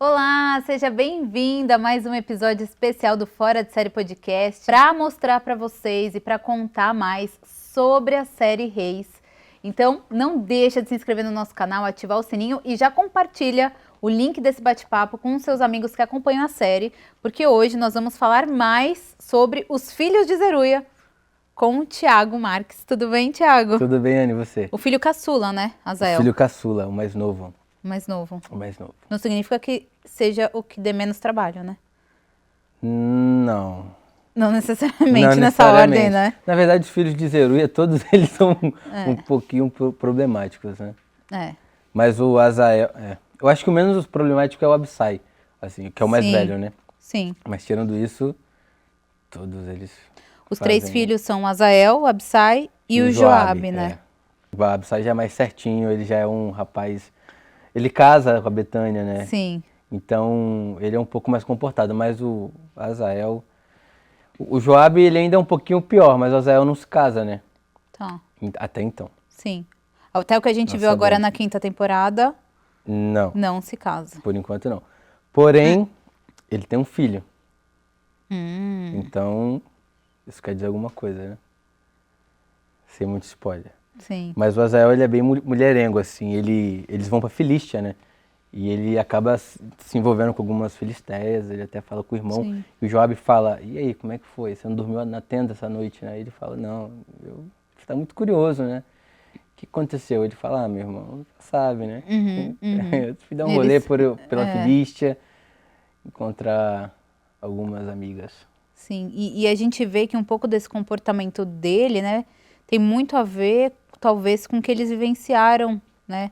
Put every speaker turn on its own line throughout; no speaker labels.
Olá, seja bem-vinda a mais um episódio especial do Fora de Série Podcast para mostrar para vocês e para contar mais sobre a série Reis. Então, não deixa de se inscrever no nosso canal, ativar o sininho e já compartilha o link desse bate-papo com os seus amigos que acompanham a série, porque hoje nós vamos falar mais sobre os filhos de Zeruia com o Thiago Marques. Tudo bem, Thiago?
Tudo bem, Anny, e você?
O filho caçula, né, Azael?
O filho caçula, o mais novo.
O mais novo.
O mais novo.
Não significa que seja o que dê menos trabalho, né?
Não.
Não necessariamente
Não
nessa
necessariamente.
ordem, né?
Na verdade, os filhos de Zeruia, todos eles são um pouquinho problemáticos, né?
É.
Mas o Azael... Eu acho que o menos problemático é o Abissai, assim, que é o mais velho, né?
Sim.
Mas tirando isso, todos eles
Os três filhos são o Azael, o Abissai e o Joabe, né?
O Abissai já é mais certinho, ele já é um rapaz... Ele casa com a Betânia, né?
Sim.
Então, ele é um pouco mais comportado, mas o Azael... O Joabe, ele ainda é um pouquinho pior, mas o Azael não se casa, né?
Tá.
Até então.
Sim. Até o que a gente viu agora na quinta temporada, não se casa.
Por enquanto, não. Porém, ele tem um filho. Então, isso quer dizer alguma coisa, né? Sem muito spoiler.
Sim.
Mas o Azael, ele é bem mulherengo, assim. Eles vão pra Filístia, né? E ele acaba se envolvendo com algumas filisteias, ele até fala com o irmão.
Sim.
E o Joabe fala, e aí, como é que foi? Você não dormiu na tenda essa noite, né? Ele fala, não, você tá muito curioso, né? O que aconteceu? Ele fala, meu irmão, sabe, né? Eu fui dar um rolê pela Filístia, encontrar algumas amigas.
Sim, e a gente vê que um pouco desse comportamento dele, né, tem muito a ver, talvez, com o que eles vivenciaram, né,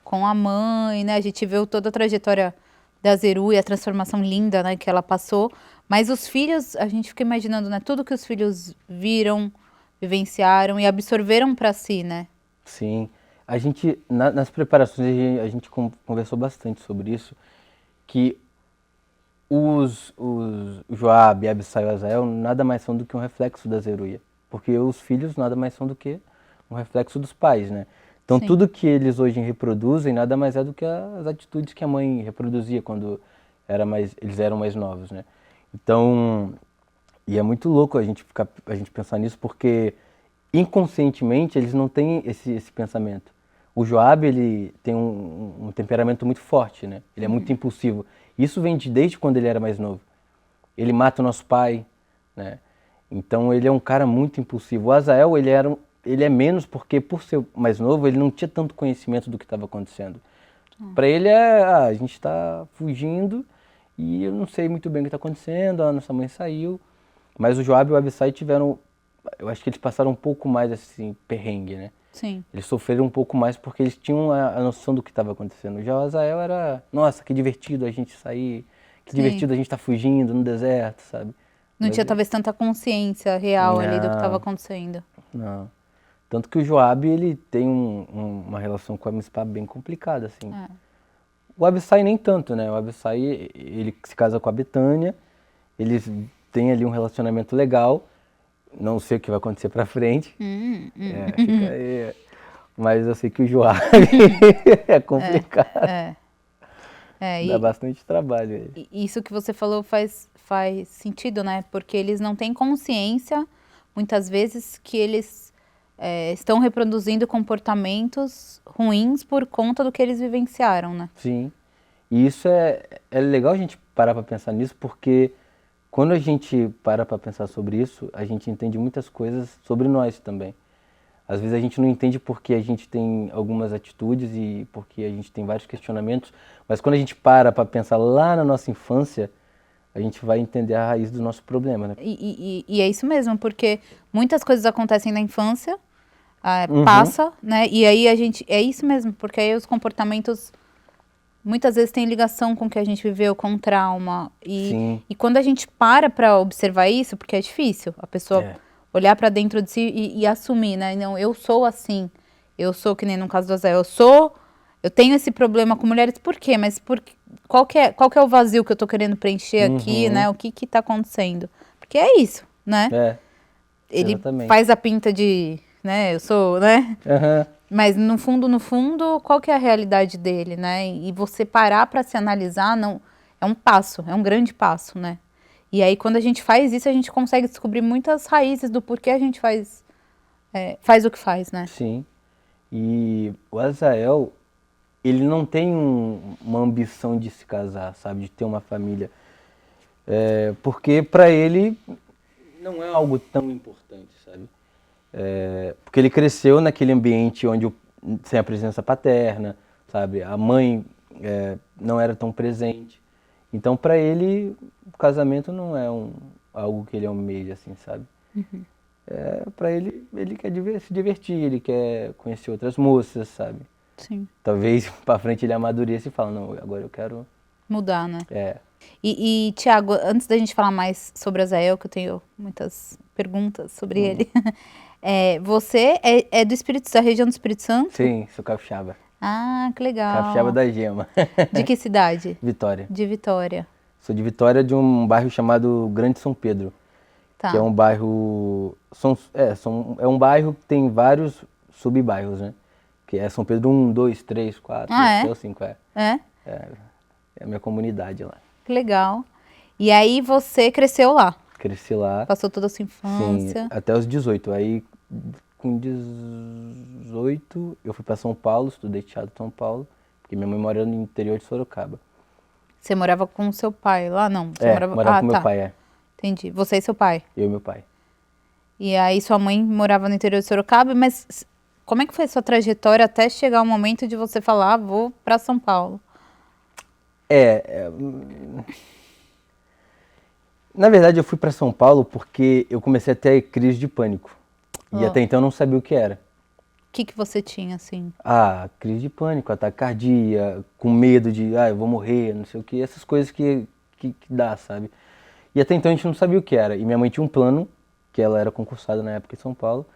com a mãe, né, a gente viu toda a trajetória da Zeruia, a transformação linda, né, que ela passou, mas os filhos, a gente fica imaginando, né, tudo que os filhos viram, vivenciaram e absorveram para si, né?
Sim, a gente, nas preparações, a gente conversou bastante sobre isso, que o Joabe, Abissai e o Azael nada mais são do que um reflexo da Zeruia, porque os filhos nada mais são do que um reflexo dos pais, né? Então tudo que eles hoje reproduzem nada mais é do que as atitudes que a mãe reproduzia quando eles eram mais novos, né? Então, e é muito louco a gente pensar nisso, porque inconscientemente eles não têm esse pensamento. O Joabe, ele tem um temperamento muito forte, né? Ele é muito impulsivo. Isso vem desde quando ele era mais novo. Ele mata o nosso pai, né? Então ele é um cara muito impulsivo. O Azael, ele é menos porque, por ser mais novo, ele não tinha tanto conhecimento do que estava acontecendo. Para ele a gente está fugindo e eu não sei muito bem o que está acontecendo, a nossa mãe saiu. Mas o Joabe e o Abissai eu acho que eles passaram um pouco mais assim, perrengue, né?
Sim.
Eles sofreram um pouco mais porque eles tinham a noção do que estava acontecendo. Já o Azael era, nossa, que divertido a gente sair, que divertido a gente estar fugindo no deserto, sabe?
Não tinha talvez tanta consciência real ali do que estava acontecendo.
Não. Tanto que o Joabe, ele tem uma relação com a Mizpah bem complicada, assim. O Abissai nem tanto, né? O Abissai, ele se casa com a Betânia, eles têm ali um relacionamento legal. Não sei o que vai acontecer pra frente. Fica aí. Mas eu sei que o Joabe é complicado. Dá bastante trabalho.
Isso que você falou faz sentido, né? Porque eles não têm consciência, muitas vezes, que eles estão reproduzindo comportamentos ruins por conta do que eles vivenciaram, né?
Sim. E isso é legal a gente parar pra pensar nisso, porque quando a gente para pensar sobre isso, a gente entende muitas coisas sobre nós também. Às vezes a gente não entende porque a gente tem algumas atitudes e porque a gente tem vários questionamentos, mas quando a gente para pensar lá na nossa infância, a gente vai entender a raiz do nosso problema, né?
E é isso mesmo, porque muitas coisas acontecem na infância, passa, né? E aí é isso mesmo, porque aí os comportamentos muitas vezes tem ligação com o que a gente viveu, com trauma. E quando a gente para observar isso, porque é difícil a pessoa olhar para dentro de si e assumir, né? Não, eu sou assim, eu sou que nem no caso do Azael, eu tenho esse problema com mulheres, por quê? Mas qual que é o vazio que eu tô querendo preencher aqui, né? O que tá acontecendo? Porque é isso, né? Ele faz a pinta de, né? Eu sou, né? Mas no fundo, qual que é a realidade dele, né? E você parar para se analisar, não, é um passo, é um grande passo, né? E aí, quando a gente faz isso, a gente consegue descobrir muitas raízes do porquê a gente faz o que faz, né?
Sim. E o Azael, ele não tem uma ambição de se casar, sabe? De ter uma família. Porque pra ele não é algo tão importante, sabe? Porque ele cresceu naquele ambiente onde sem a presença paterna, sabe? A mãe não era tão presente. Então, pra ele, o casamento não é algo que ele almeja, assim, sabe? Pra ele, ele quer se divertir, ele quer conhecer outras moças, sabe?
Sim.
Talvez pra frente ele amadureça e fala, não, agora eu quero...
Mudar, né?
É,
E Thiago, antes da gente falar mais sobre Azael, que eu tenho muitas perguntas sobre ele, você é do da região do Espírito Santo?
sim, sou capixaba.
Ah, que legal.
Capixaba da Gema.
De que cidade?
Vitória.
De Vitória.
Sou de Vitória, de um bairro chamado Grande São Pedro,
Tá.
que é um bairro... é um bairro que tem vários sub-bairros, né? Que é São Pedro 1, 2, 3, 4, até o 5,
É?
É a minha comunidade lá.
Que legal. E aí você cresceu lá?
Cresci lá.
Passou toda a sua
Sim,
infância?
até os 18. Aí, com 18, eu fui pra São Paulo, estudei teatro em São Paulo, porque minha mãe mora no interior de Sorocaba.
Você morava com o seu pai lá? Não, você
Morava com meu
tá.
pai,
Entendi. Você e seu pai.
eu e meu pai.
E aí sua mãe morava no interior de Sorocaba, mas como é que foi a sua trajetória até chegar o momento de você falar, vou pra São Paulo?
Na verdade, eu fui pra São Paulo porque eu comecei a ter crise de pânico. E até então eu não sabia o que era.
O que você tinha, assim?
Crise de pânico, ataque cardíaco, com medo de, eu vou morrer, não sei o que, essas coisas que dá, sabe? E até então a gente não sabia o que era. E minha mãe tinha um plano, que ela era concursada na época em São Paulo,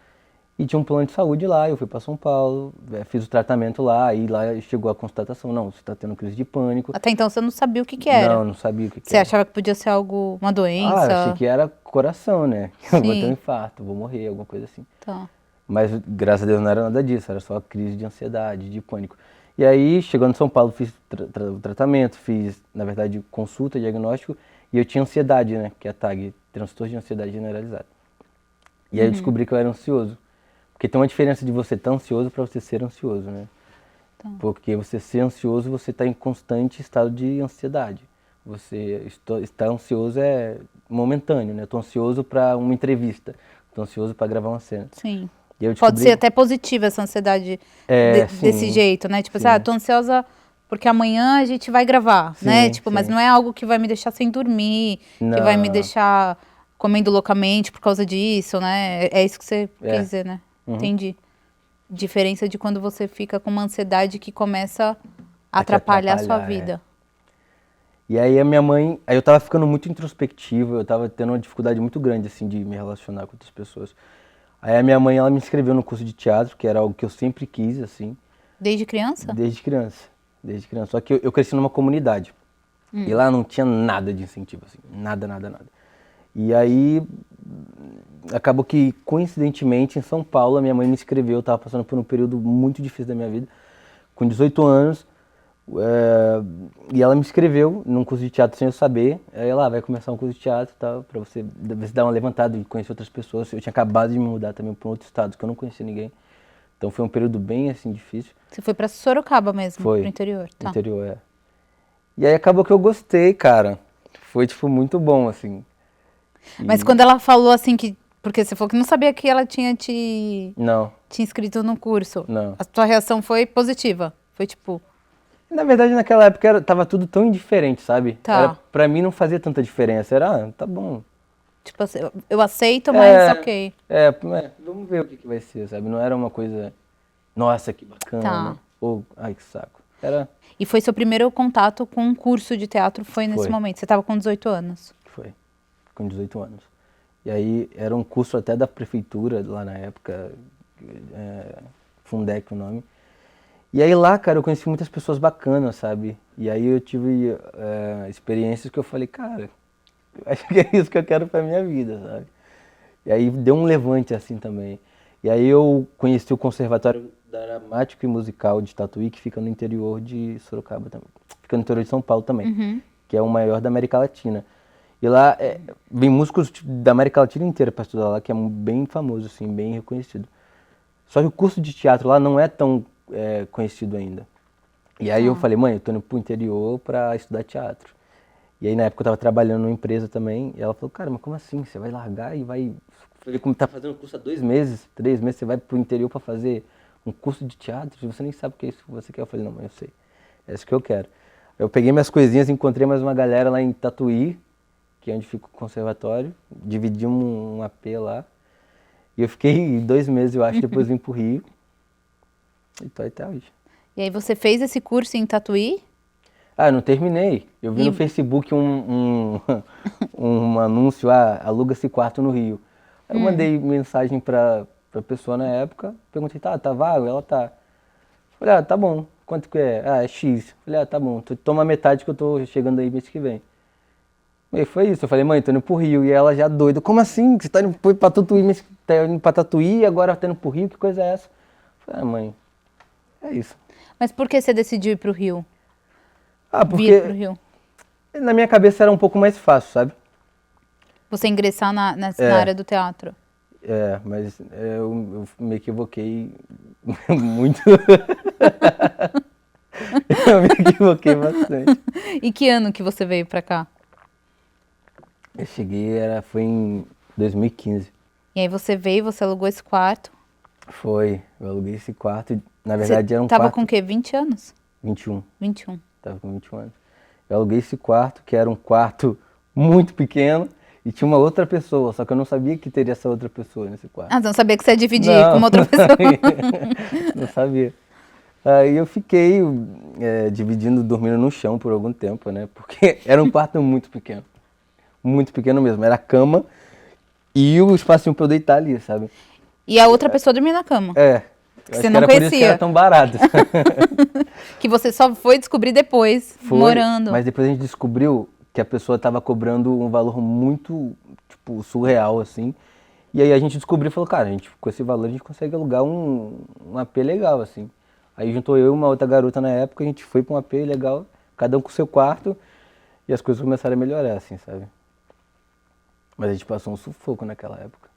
e tinha um plano de saúde lá. Eu fui pra São Paulo, fiz o tratamento lá, e lá chegou a constatação, não, você tá tendo crise de pânico.
Até então você não sabia o que era?
Não sabia o que
Você
era.
achava que podia ser uma doença?
Eu achei que era coração, né? Eu vou ter
Sim.
um infarto, vou morrer, alguma coisa assim.
Tá.
Mas graças a Deus não era nada disso, era só crise de ansiedade, de pânico. E aí, chegando em São Paulo, fiz o tratamento, fiz, na verdade, consulta, diagnóstico, e eu tinha ansiedade, né? Que é a TAG, transtorno de ansiedade generalizada. E aí eu descobri que eu era ansioso. Porque tem uma diferença de você estar ansioso para você ser ansioso, né?
Tá.
Porque você ser ansioso, você está em constante estado de ansiedade. Você estar ansioso é momentâneo, né? Eu tô ansioso para uma entrevista, tô ansioso para gravar uma cena.
Sim.
E eu
Pode
descobri...
ser até positiva essa ansiedade desse
sim,
jeito, né? Tipo
sim.
assim, tô ansiosa porque amanhã a gente vai gravar,
Sim,
né? Tipo, mas
sim.
não é algo que vai me deixar sem dormir, que vai me
Não.
deixar comendo loucamente por causa disso, né? É isso que você quis dizer, né?
Uhum.
Entendi. Diferença de quando você fica com uma ansiedade que começa a
A te
atrapalhar a sua
atrapalhar,
vida.
E aí a minha mãe... Aí eu tava ficando muito introspectivo, eu tava tendo uma dificuldade muito grande, assim, de me relacionar com outras pessoas. Aí a minha mãe, ela me inscreveu no curso de teatro, que era algo que eu sempre quis, assim,
Desde criança?
desde criança. Desde criança. Só que eu cresci numa comunidade. E lá não tinha nada de incentivo, assim. Nada, nada, nada. E aí, acabou que, coincidentemente, em São Paulo, a minha mãe me inscreveu. Eu tava passando por um período muito difícil da minha vida. Com 18 anos, e ela me inscreveu num curso de teatro sem eu saber. Aí ela vai começar um curso de teatro, tá, pra você dar uma levantada e conhecer outras pessoas. Eu tinha acabado de me mudar também para um outro estado, que eu não conhecia ninguém. Então foi um período bem, assim, difícil.
Você foi pra Sorocaba mesmo,
Foi.
pro interior, tá?
Interior, E aí acabou que eu gostei, cara. Foi, tipo, muito bom, assim.
Mas quando ela falou assim que... Porque você falou que não sabia que ela tinha
Não,
te inscrito no curso.
não.
A tua reação foi positiva? Foi tipo...
Na verdade, naquela época tava tudo tão indiferente, sabe?
Tá.
Pra mim não fazia tanta diferença. Era, tá bom.
Tipo assim, eu aceito, mas ok.
Vamos ver o que vai ser, sabe? Não era uma coisa, nossa, que bacana.
Tá.
Ou, ai, que saco. Era,
E foi seu primeiro contato com um curso de teatro, foi nesse
Foi.
momento? Você tava com 18 anos.
foi, com 18 anos. E aí era um curso até da prefeitura lá na época, Fundec o nome. E aí lá, cara, eu conheci muitas pessoas bacanas, sabe? E aí eu tive experiências que eu falei, cara, eu acho que é isso que eu quero pra minha vida, sabe? E aí deu um levante assim também. E aí eu conheci o Conservatório Dramático e Musical de Tatuí, que fica no interior de Sorocaba também. Fica no interior de São Paulo também. que é o maior da América Latina. E lá vem músicos tipo, da América Latina inteira para estudar lá, que é bem famoso, assim, bem reconhecido. Só que o curso de teatro lá não é tão conhecido ainda. E aí eu falei, mãe, eu tô indo pro interior para estudar teatro. E aí na época eu tava trabalhando numa empresa também, e ela falou, cara, mas como assim? Você vai largar e vai... Falei, como tá fazendo curso há 2 meses, 3 meses, você vai pro interior para fazer um curso de teatro? Você nem sabe o que é isso que você quer. Eu falei, não, mãe, eu sei. É isso que eu quero. Eu peguei minhas coisinhas, encontrei mais uma galera lá em Tatuí, que é onde fica o conservatório, dividimos um AP lá. E eu fiquei 2 meses, eu acho, depois vim pro Rio. E tô aí até hoje.
E aí você fez esse curso em Tatuí?
Ah, eu não terminei. Eu vi no Facebook um anúncio, aluga-se quarto no Rio. Aí eu mandei mensagem pra pessoa na época, perguntei, tá vago? Ela tá. Falei, tá bom, quanto que é? Ah, é X. Falei, tá bom, toma metade que eu tô chegando aí mês que vem. E foi isso, eu falei, mãe, tô indo pro Rio. E ela já doida, como assim? Você tá indo pra Tatuí, mas tá indo pra Tatuí e agora tá indo pro Rio? Que coisa é essa? Eu falei, mãe, é isso.
Mas por que você decidiu ir pro Rio?
Ah,
Vir pro
porque
Rio?
na minha cabeça era um pouco mais fácil, sabe?
Você ingressar na área do teatro?
Mas eu me equivoquei muito. Eu me equivoquei bastante.
E que ano que você veio pra cá?
Eu cheguei, foi em 2015.
E aí você veio, você alugou esse quarto.
Foi, eu aluguei esse quarto. Na verdade
Você
era um
tava
quarto...
com o quê? 20 anos?
21.
21.
Tava com 21 anos. Eu aluguei esse quarto, que era um quarto muito pequeno, e tinha uma outra pessoa, só que eu não sabia que teria essa outra pessoa nesse quarto.
Ah, você não sabia que você ia dividir
Não,
com uma outra pessoa.
não sabia. Aí eu fiquei dividindo, dormindo no chão por algum tempo, né? Porque era um quarto muito pequeno mesmo. Era a cama e o espacinho pra eu deitar ali, sabe?
E a outra pessoa dormia na cama.
Eu
você
acho
não
que era por isso que
conhecia.
era tão barato.
Que você só foi descobrir depois,
Foi,
morando.
mas depois a gente descobriu que a pessoa tava cobrando um valor muito, tipo, surreal, assim. E aí a gente descobriu e falou, cara, com esse valor a gente consegue alugar um AP legal, assim. Aí juntou eu e uma outra garota na época, a gente foi pra um AP legal, cada um com o seu quarto, e as coisas começaram a melhorar, assim, sabe? Mas a gente passou um sufoco naquela época.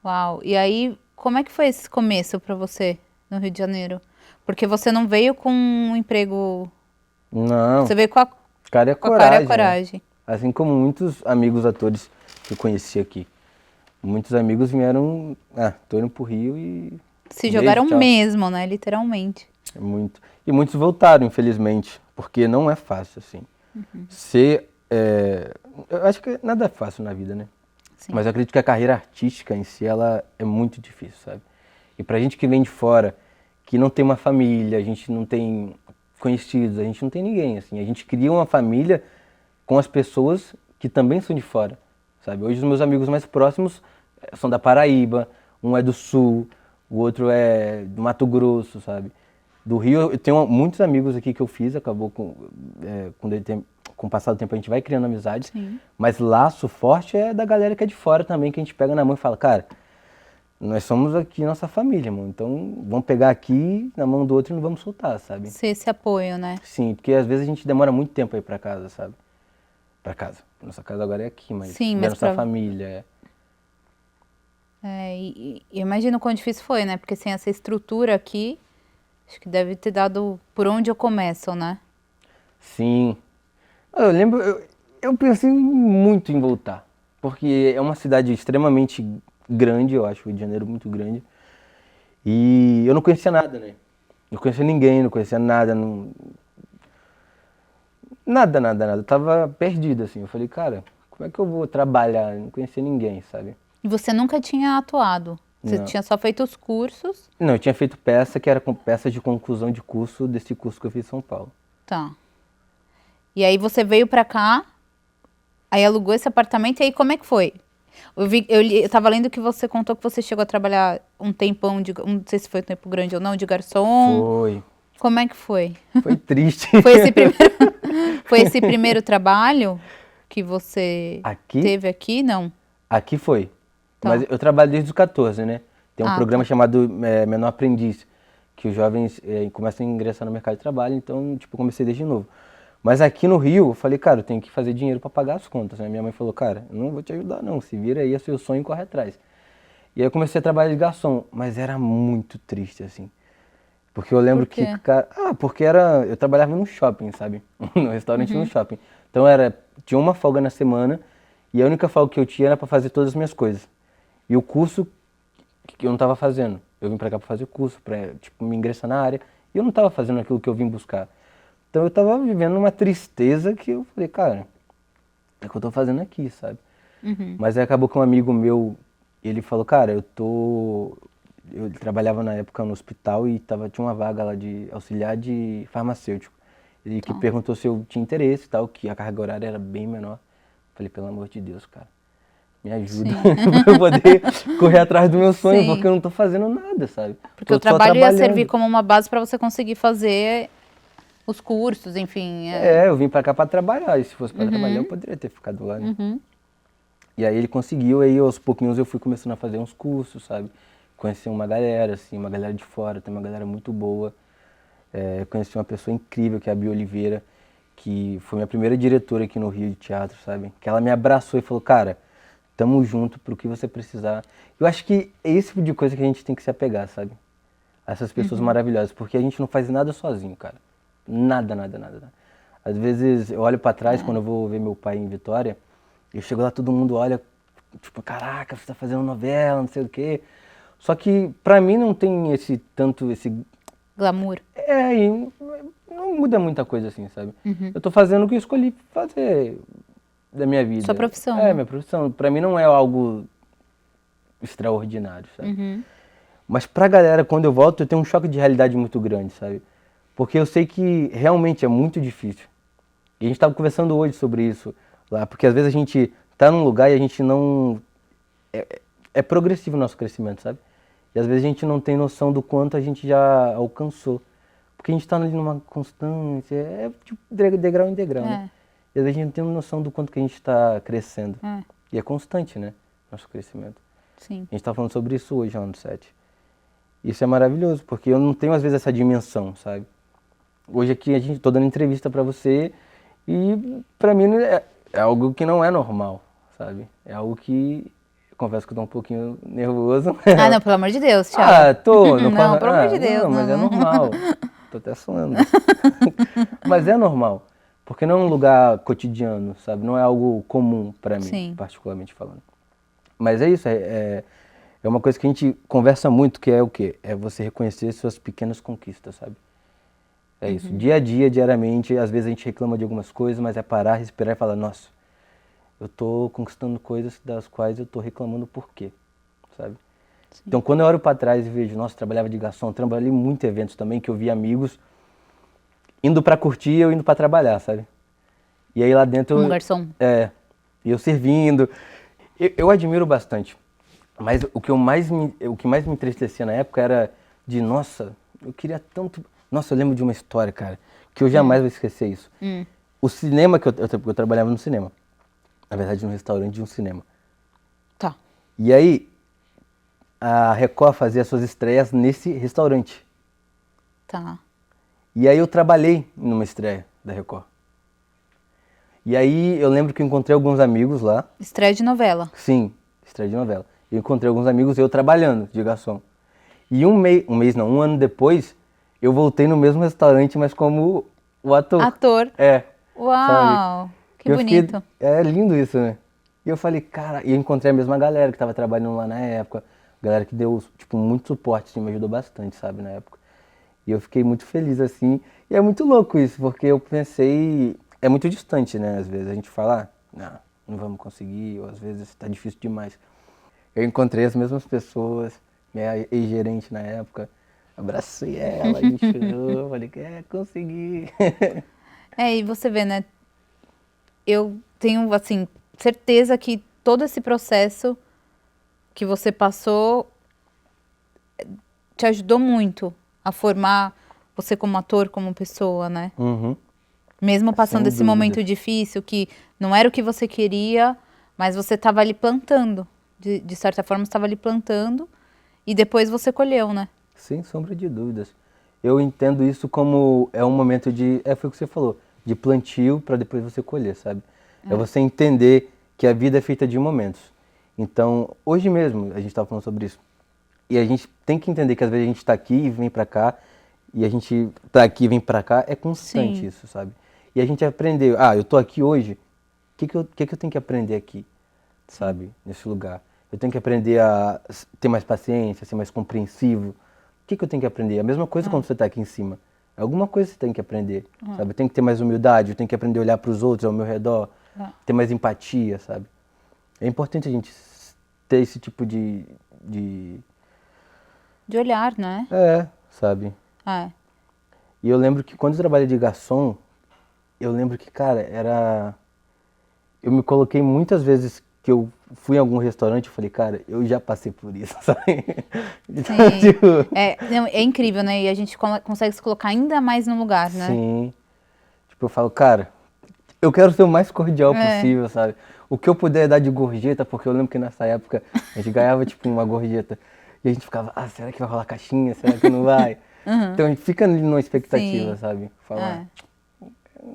Uau. E aí, como é que foi esse começo pra você no Rio de Janeiro? Porque você não veio com um emprego...
Não,
Você veio com a
cara e a
com a cara e a
coragem, né?
coragem.
Assim como muitos amigos atores que eu conheci aqui. Muitos amigos vieram, tô indo pro Rio e...
Se
beijo,
jogaram
tchau.
mesmo, né? Literalmente.
Muito. E muitos voltaram, infelizmente, porque não é fácil, assim. Eu acho que nada é fácil na vida, né?
Sim.
Mas eu acredito que a carreira artística em si, ela é muito difícil, sabe? E pra gente que vem de fora, que não tem uma família, a gente não tem conhecidos, a gente não tem ninguém, assim. A gente cria uma família com as pessoas que também são de fora, sabe? Hoje os meus amigos mais próximos são da Paraíba, um é do Sul, o outro é do Mato Grosso, sabe? Do Rio, eu tenho muitos amigos aqui que eu fiz, acabou com o passar do tempo a gente vai criando amizades,
Sim.
mas laço forte é da galera que é de fora também, que a gente pega na mão e fala, cara, nós somos aqui nossa família, mano, então vamos pegar aqui na mão do outro e não vamos soltar, sabe?
Ser esse apoio, né?
Sim, porque às vezes a gente demora muito tempo aí pra casa, sabe? Pra casa. Nossa casa agora é aqui, mas
Sim,
é
mas
nossa família.
E eu imagino o quão difícil foi, né? Porque sem essa estrutura aqui, acho que deve ter dado por onde eu começo, né?
Sim. Eu lembro, eu pensei muito em voltar, porque é uma cidade extremamente grande, eu acho, o Rio de Janeiro muito grande, e eu não conhecia nada, né? Não conhecia ninguém, não conhecia nada, nada. Eu tava perdido, assim. Eu falei, cara, como é que eu vou trabalhar? Eu não conhecia ninguém, sabe?
E você nunca tinha atuado? Você
Não.
tinha só feito os cursos?
Não, eu tinha feito peça que era peça de conclusão de curso desse curso que eu fiz em São Paulo.
Tá. E aí você veio pra cá, aí alugou esse apartamento, e aí como é que foi? Eu tava lendo que você contou que você chegou a trabalhar um tempão, não sei se foi um tempo grande ou não, de garçom.
Foi.
Como é que foi?
Foi triste.
Foi esse primeiro trabalho que você
Aqui?
teve aqui? Não.
Aqui foi.
Tá.
Mas eu trabalho desde os 14, né? Tem um programa
tá.
chamado Menor Aprendiz, que os jovens começam a ingressar no mercado de trabalho, então, tipo, eu comecei desde novo. Mas aqui no Rio, eu falei, cara, eu tenho que fazer dinheiro pra pagar as contas, né? Minha mãe falou, cara, eu não vou te ajudar não, se vira aí, é seu sonho e corre atrás. E aí eu comecei a trabalhar de garçom, mas era muito triste, assim. Porque eu lembro
Por
que,
quê?
cara, porque eu trabalhava num shopping, sabe? No restaurante no shopping. Então tinha uma folga na semana e a única folga que eu tinha era pra fazer todas as minhas coisas. E o curso que eu não tava fazendo. Eu vim pra cá pra fazer curso, pra, tipo, me ingressar na área. E eu não tava fazendo aquilo que eu vim buscar. Então eu tava vivendo uma tristeza que eu falei, cara, é o que eu tô fazendo aqui, sabe? Mas aí acabou que um amigo meu, ele falou, cara, eu trabalhava na época no hospital e tinha uma vaga lá de auxiliar de farmacêutico. Ele que perguntou se eu tinha interesse e tal, que a carga horária era bem menor. Falei, pelo amor de Deus, cara, me ajuda
Sim.
pra eu poder correr atrás do meu sonho,
Sim.
porque eu não tô fazendo nada, sabe?
Porque
Tô
o
só
trabalho ia servir
trabalhando.
como uma base para você conseguir fazer os cursos, enfim.
Eu vim pra cá pra trabalhar, e se fosse pra trabalhar eu poderia ter ficado lá, né? E aí ele conseguiu, aí aos pouquinhos eu fui começando a fazer uns cursos, sabe? Conheci uma galera, assim, uma galera de fora, tem uma galera muito boa. Conheci uma pessoa incrível, que é a Bia Oliveira, que foi minha primeira diretora aqui no Rio de Teatro, sabe? Que ela me abraçou e falou, cara, tamo junto pro que você precisar. Eu acho que é esse tipo de coisa que a gente tem que se apegar, sabe? A essas pessoas maravilhosas, porque a gente não faz nada sozinho, cara. Nada, nada, nada, nada. Às vezes eu olho pra trás, quando eu vou ver meu pai em Vitória, eu chego lá, todo mundo olha, tipo, caraca, você tá fazendo novela, não sei o quê. Só que pra mim não tem esse
Glamour.
e não muda muita coisa assim, sabe? Eu tô fazendo o que eu escolhi fazer da minha vida.
Sua profissão, né?
Minha profissão. Pra mim não é algo extraordinário, sabe? Mas pra galera, quando eu volto, eu tenho um choque de realidade muito grande, sabe? Porque eu sei que realmente é muito difícil. E a gente tava conversando hoje sobre isso lá, porque às vezes a gente tá num lugar e a gente não... É progressivo o nosso crescimento, sabe? E às vezes a gente não tem noção do quanto a gente já alcançou. Porque a gente tá ali numa constância, tipo degrau em degrau, né? E às vezes a gente não tem noção do quanto que a gente tá crescendo. E é constante, né? Nosso crescimento.
Sim.
A gente tá falando sobre isso hoje lá no set. Isso é maravilhoso, porque eu não tenho às vezes essa dimensão, sabe? Hoje aqui tô dando entrevista pra você e pra mim é algo que não é normal, sabe? É algo que eu confesso que eu tô um pouquinho nervoso.
Ah, não, pelo amor de Deus, Thiago.
Tô.
Não, pelo amor de Deus,
Não, mas é
não.
normal. Tô até suando. Mas é normal, porque não é um lugar cotidiano, sabe? Não é algo comum pra mim,
Sim.
particularmente falando. Mas é isso, é uma coisa que a gente conversa muito, que é o quê? É você reconhecer suas pequenas conquistas, sabe? É isso. Dia a dia, diariamente, às vezes a gente reclama de algumas coisas, mas é parar, respirar e falar, nossa, eu tô conquistando coisas das quais eu tô reclamando por quê, sabe?
Sim.
Então quando eu olho pra trás e vejo, nossa, eu trabalhava de garçom, trabalhei em muitos eventos também, que eu vi amigos indo pra curtir e eu indo pra trabalhar, sabe? E aí lá dentro...
Como garçom.
E eu servindo. Eu admiro bastante. Mas o que mais me entristecia na época era de, nossa, eu queria tanto... Nossa, eu lembro de uma história, cara, que eu jamais vou esquecer isso. O cinema eu trabalhava no cinema. Na verdade, no restaurante de um cinema.
Tá.
E aí, a Record fazia suas estreias nesse restaurante.
Tá.
E aí eu trabalhei numa estreia da Record. E aí eu lembro que eu encontrei alguns amigos lá.
Estreia de novela.
Sim, estreia de novela. Eu encontrei alguns amigos, eu trabalhando de garçom. E um ano depois, eu voltei no mesmo restaurante, mas como o ator.
Ator. Uau,
sabe?
que bonito.
É lindo isso, né? E eu falei, cara, e eu encontrei a mesma galera que tava trabalhando lá na época. Galera que deu, tipo, muito suporte, assim, me ajudou bastante, sabe, na época. E eu fiquei muito feliz, assim. E é muito louco isso, porque eu pensei... É muito distante, né? Às vezes a gente fala, não vamos conseguir, ou às vezes tá difícil demais. Eu encontrei as mesmas pessoas, minha ex-gerente na época, abracei ela, a gente chorou, falei, consegui.
E você vê, né? Eu tenho, assim, certeza que todo esse processo que você passou te ajudou muito a formar você como ator, como pessoa, né? Mesmo passando esse momento difícil, que não era o que você queria, mas você estava ali plantando. De certa forma, você estava ali plantando e depois você colheu, né?
Sem sombra de dúvidas. Eu entendo isso como um momento de... foi o que você falou. de plantio para depois você colher, sabe? É você entender que a vida é feita de momentos. Então, hoje mesmo, a gente estava falando sobre isso. E a gente tem que entender que às vezes a gente está aqui e vem para cá, e a gente tá aqui e vem para cá, é constante
Sim.
isso, sabe? E a gente aprendeu, eu tô aqui hoje, o que eu tenho que aprender aqui, sabe? Nesse lugar. Eu tenho que aprender a ter mais paciência, ser mais compreensivo. O que eu tenho que aprender? A mesma coisa quando você está aqui em cima. Alguma coisa você tem que aprender, sabe? Eu tenho que ter mais humildade, eu tenho que aprender a olhar para os outros ao meu redor, ter mais empatia, sabe? É importante a gente ter esse tipo de...
De olhar, né?
sabe?
É.
E eu lembro que quando eu trabalhei de garçom, eu lembro que, cara, eu me coloquei muitas vezes que eu fui em algum restaurante e falei, cara, eu já passei por isso, sabe? Então,
Sim.
tipo,
É incrível, né? E a gente consegue se colocar ainda mais no lugar, né?
sim. Tipo, eu falo, cara, eu quero ser o mais cordial possível, sabe? O que eu puder dar de gorjeta, porque eu lembro que nessa época a gente ganhava, tipo, uma gorjeta. E a gente ficava, será que vai rolar caixinha? Será que não vai? Então a gente fica ali numa expectativa,
Sim.
sabe? Falar,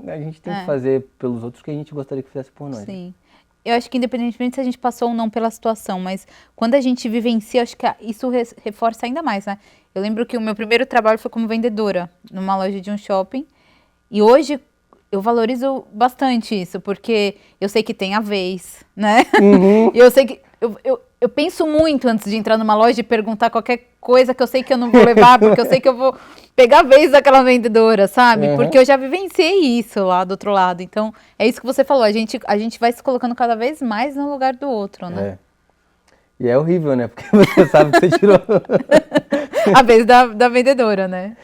a gente tem que fazer pelos outros o que a gente gostaria que fizesse por nós.
Sim. Eu acho que independentemente se a gente passou ou não pela situação, mas quando a gente vivencia, acho que isso reforça ainda mais, né? Eu lembro que o meu primeiro trabalho foi como vendedora numa loja de um shopping. E hoje eu valorizo bastante isso, porque eu sei que tem a vez, né? E eu sei que... Eu penso muito antes de entrar numa loja e perguntar qualquer coisa que eu sei que eu não vou levar, porque eu sei que eu vou pegar a vez daquela vendedora, sabe? Porque eu já vivenciei isso lá do outro lado. Então, é isso que você falou, a gente vai se colocando cada vez mais no lugar do outro, né?
E é horrível, né? Porque você sabe que você tirou...
A vez da vendedora, né?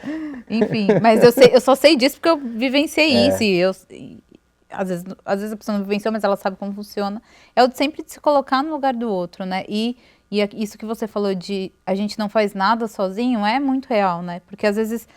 Enfim, mas eu só sei disso porque eu vivenciei isso e às vezes a pessoa não vivenciou, mas ela sabe como funciona. É o de sempre de se colocar no lugar do outro, né? E isso que você falou de a gente não faz nada sozinho é muito real, né? Porque às vezes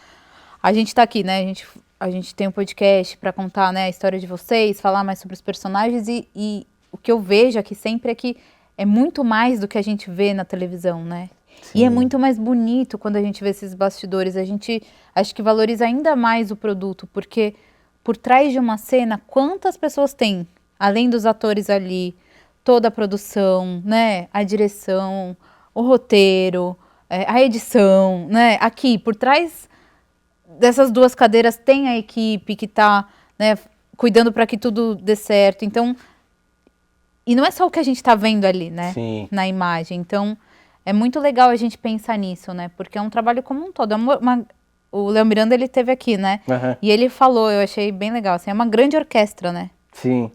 a gente tá aqui, né? A gente tem um podcast para contar, né, a história de vocês, falar mais sobre os personagens e o que eu vejo aqui sempre é que é muito mais do que a gente vê na televisão, né?
Sim.
E é muito mais bonito quando a gente vê esses bastidores. A gente acho que valoriza ainda mais o produto, porque por trás de uma cena, quantas pessoas tem? Além dos atores ali, toda a produção, né? A direção, o roteiro, a edição, né? Aqui, por trás dessas duas cadeiras, tem a equipe que está, né, cuidando para que tudo dê certo. Então, e não é só o que a gente está vendo ali, né?
Sim.
Na imagem. Então, é muito legal a gente pensar nisso, né? Porque é um trabalho como um todo. O Léo Miranda, ele esteve aqui, né? E ele falou, eu achei bem legal, assim, é uma grande orquestra, né?
Sim.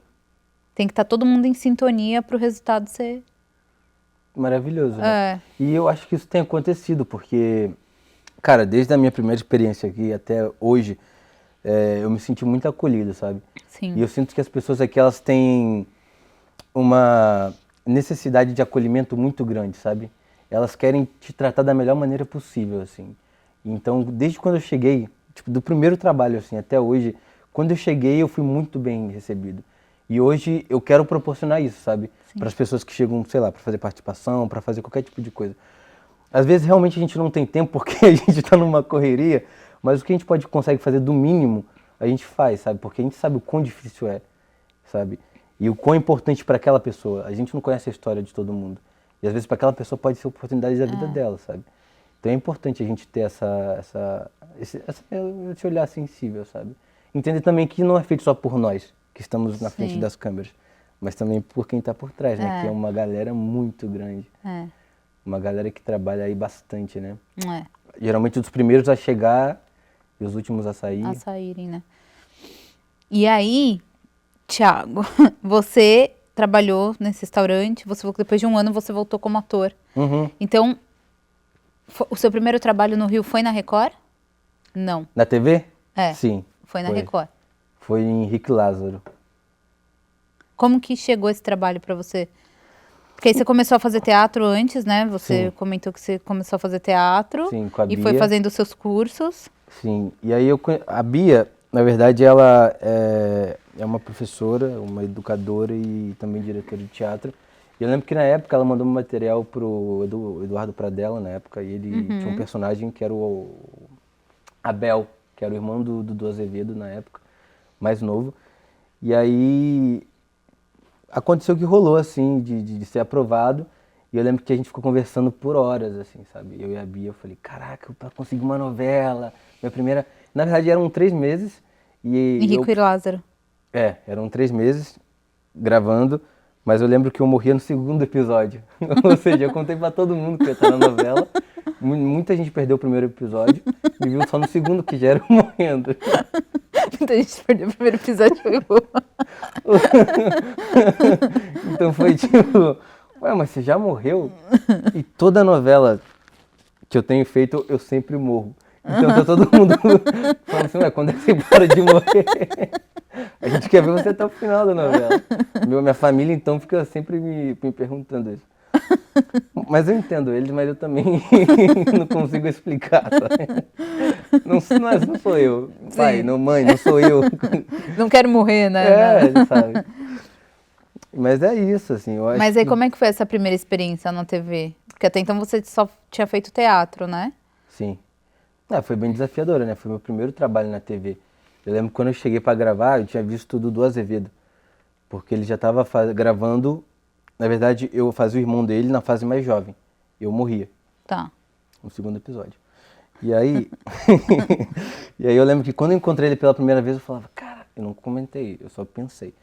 Tem que estar todo mundo em sintonia para o resultado ser...
Maravilhoso, né? E eu acho que isso tem acontecido, porque, cara, desde a minha primeira experiência aqui até hoje, eu me senti muito acolhido, sabe?
Sim.
E eu sinto que as pessoas aqui, elas têm uma necessidade de acolhimento muito grande, sabe? Elas querem te tratar da melhor maneira possível, assim. Então, desde quando eu cheguei, tipo, do primeiro trabalho, assim, até hoje, quando eu cheguei, eu fui muito bem recebido. E hoje eu quero proporcionar isso, sabe? Para as pessoas que chegam, sei lá, para fazer participação, para fazer qualquer tipo de coisa. Às vezes, realmente, a gente não tem tempo porque a gente está numa correria, mas o que a gente consegue fazer do mínimo, a gente faz, sabe? Porque a gente sabe o quão difícil é, sabe? E o quão importante para aquela pessoa. A gente não conhece a história de todo mundo. E às vezes para aquela pessoa pode ser oportunidade da vida dela, sabe? Então é importante a gente ter esse olhar sensível, sabe? Entender também que não é feito só por nós, que estamos na frente das câmeras, mas também por quem está por trás, né? Que é uma galera muito grande. Uma galera que trabalha aí bastante, né? Geralmente os primeiros a chegar e os últimos a sair.
A saírem, né? E aí, Thiago, você trabalhou nesse restaurante, você falou que depois de um ano você voltou como ator. Então, o seu primeiro trabalho no Rio foi na Record? Não.
Na TV? Sim.
Foi na Record.
Foi em Henrique Lázaro.
Como que chegou esse trabalho para você? Porque aí você começou a fazer teatro antes, né? Você comentou que você começou a fazer teatro.
Sim, com a Bia.
E foi fazendo os seus cursos.
Sim. E aí a Bia, na verdade, ela é uma professora, uma educadora e também diretora de teatro. E eu lembro que na época ela mandou um material pro Eduardo Pradella, na época, e ele tinha um personagem que era o Abel, que era o irmão do Dudu Azevedo na época. mais novo. E aí aconteceu que rolou, assim, de ser aprovado. E eu lembro que a gente ficou conversando por horas, assim, sabe? Eu e a Bia, eu falei, caraca, eu consegui uma novela. Minha primeira... Na verdade, eram 3 meses. E eu...
Henrico e Lázaro.
Eram 3 meses gravando. Mas eu lembro que eu morria no segundo episódio. Ou seja, eu contei pra todo mundo que eu ia estar na novela. Muita gente perdeu o primeiro episódio e viu só no segundo, que já era eu morrendo.
Muita gente perdeu o primeiro episódio, foi boa.
Então foi tipo, ué, mas você já morreu? E toda novela que eu tenho feito, eu sempre morro. Então tá todo mundo falando assim, ué, quando é que você para de morrer? A gente quer ver você até o final da novela. Minha família, então, fica sempre me perguntando isso. Mas eu entendo eles, mas eu também não consigo explicar, sabe? Não sou eu. Pai,
Sim.
não, mãe, não sou eu.
Não quero morrer, né?
Sabe? Mas é isso, assim, eu acho
Mas aí
que...
como é que foi essa primeira experiência na TV? Porque até então você só tinha feito teatro, né?
Sim. Foi bem desafiadora, né? Foi meu primeiro trabalho na TV. Eu lembro que quando eu cheguei pra gravar, eu tinha visto o Dudu Azevedo. Porque ele já tava gravando... Na verdade, eu fazia o irmão dele na fase mais jovem. Eu morria.
Tá.
No segundo episódio. E aí... e aí eu lembro que quando eu encontrei ele pela primeira vez, eu falava, cara, eu não comentei, eu só pensei.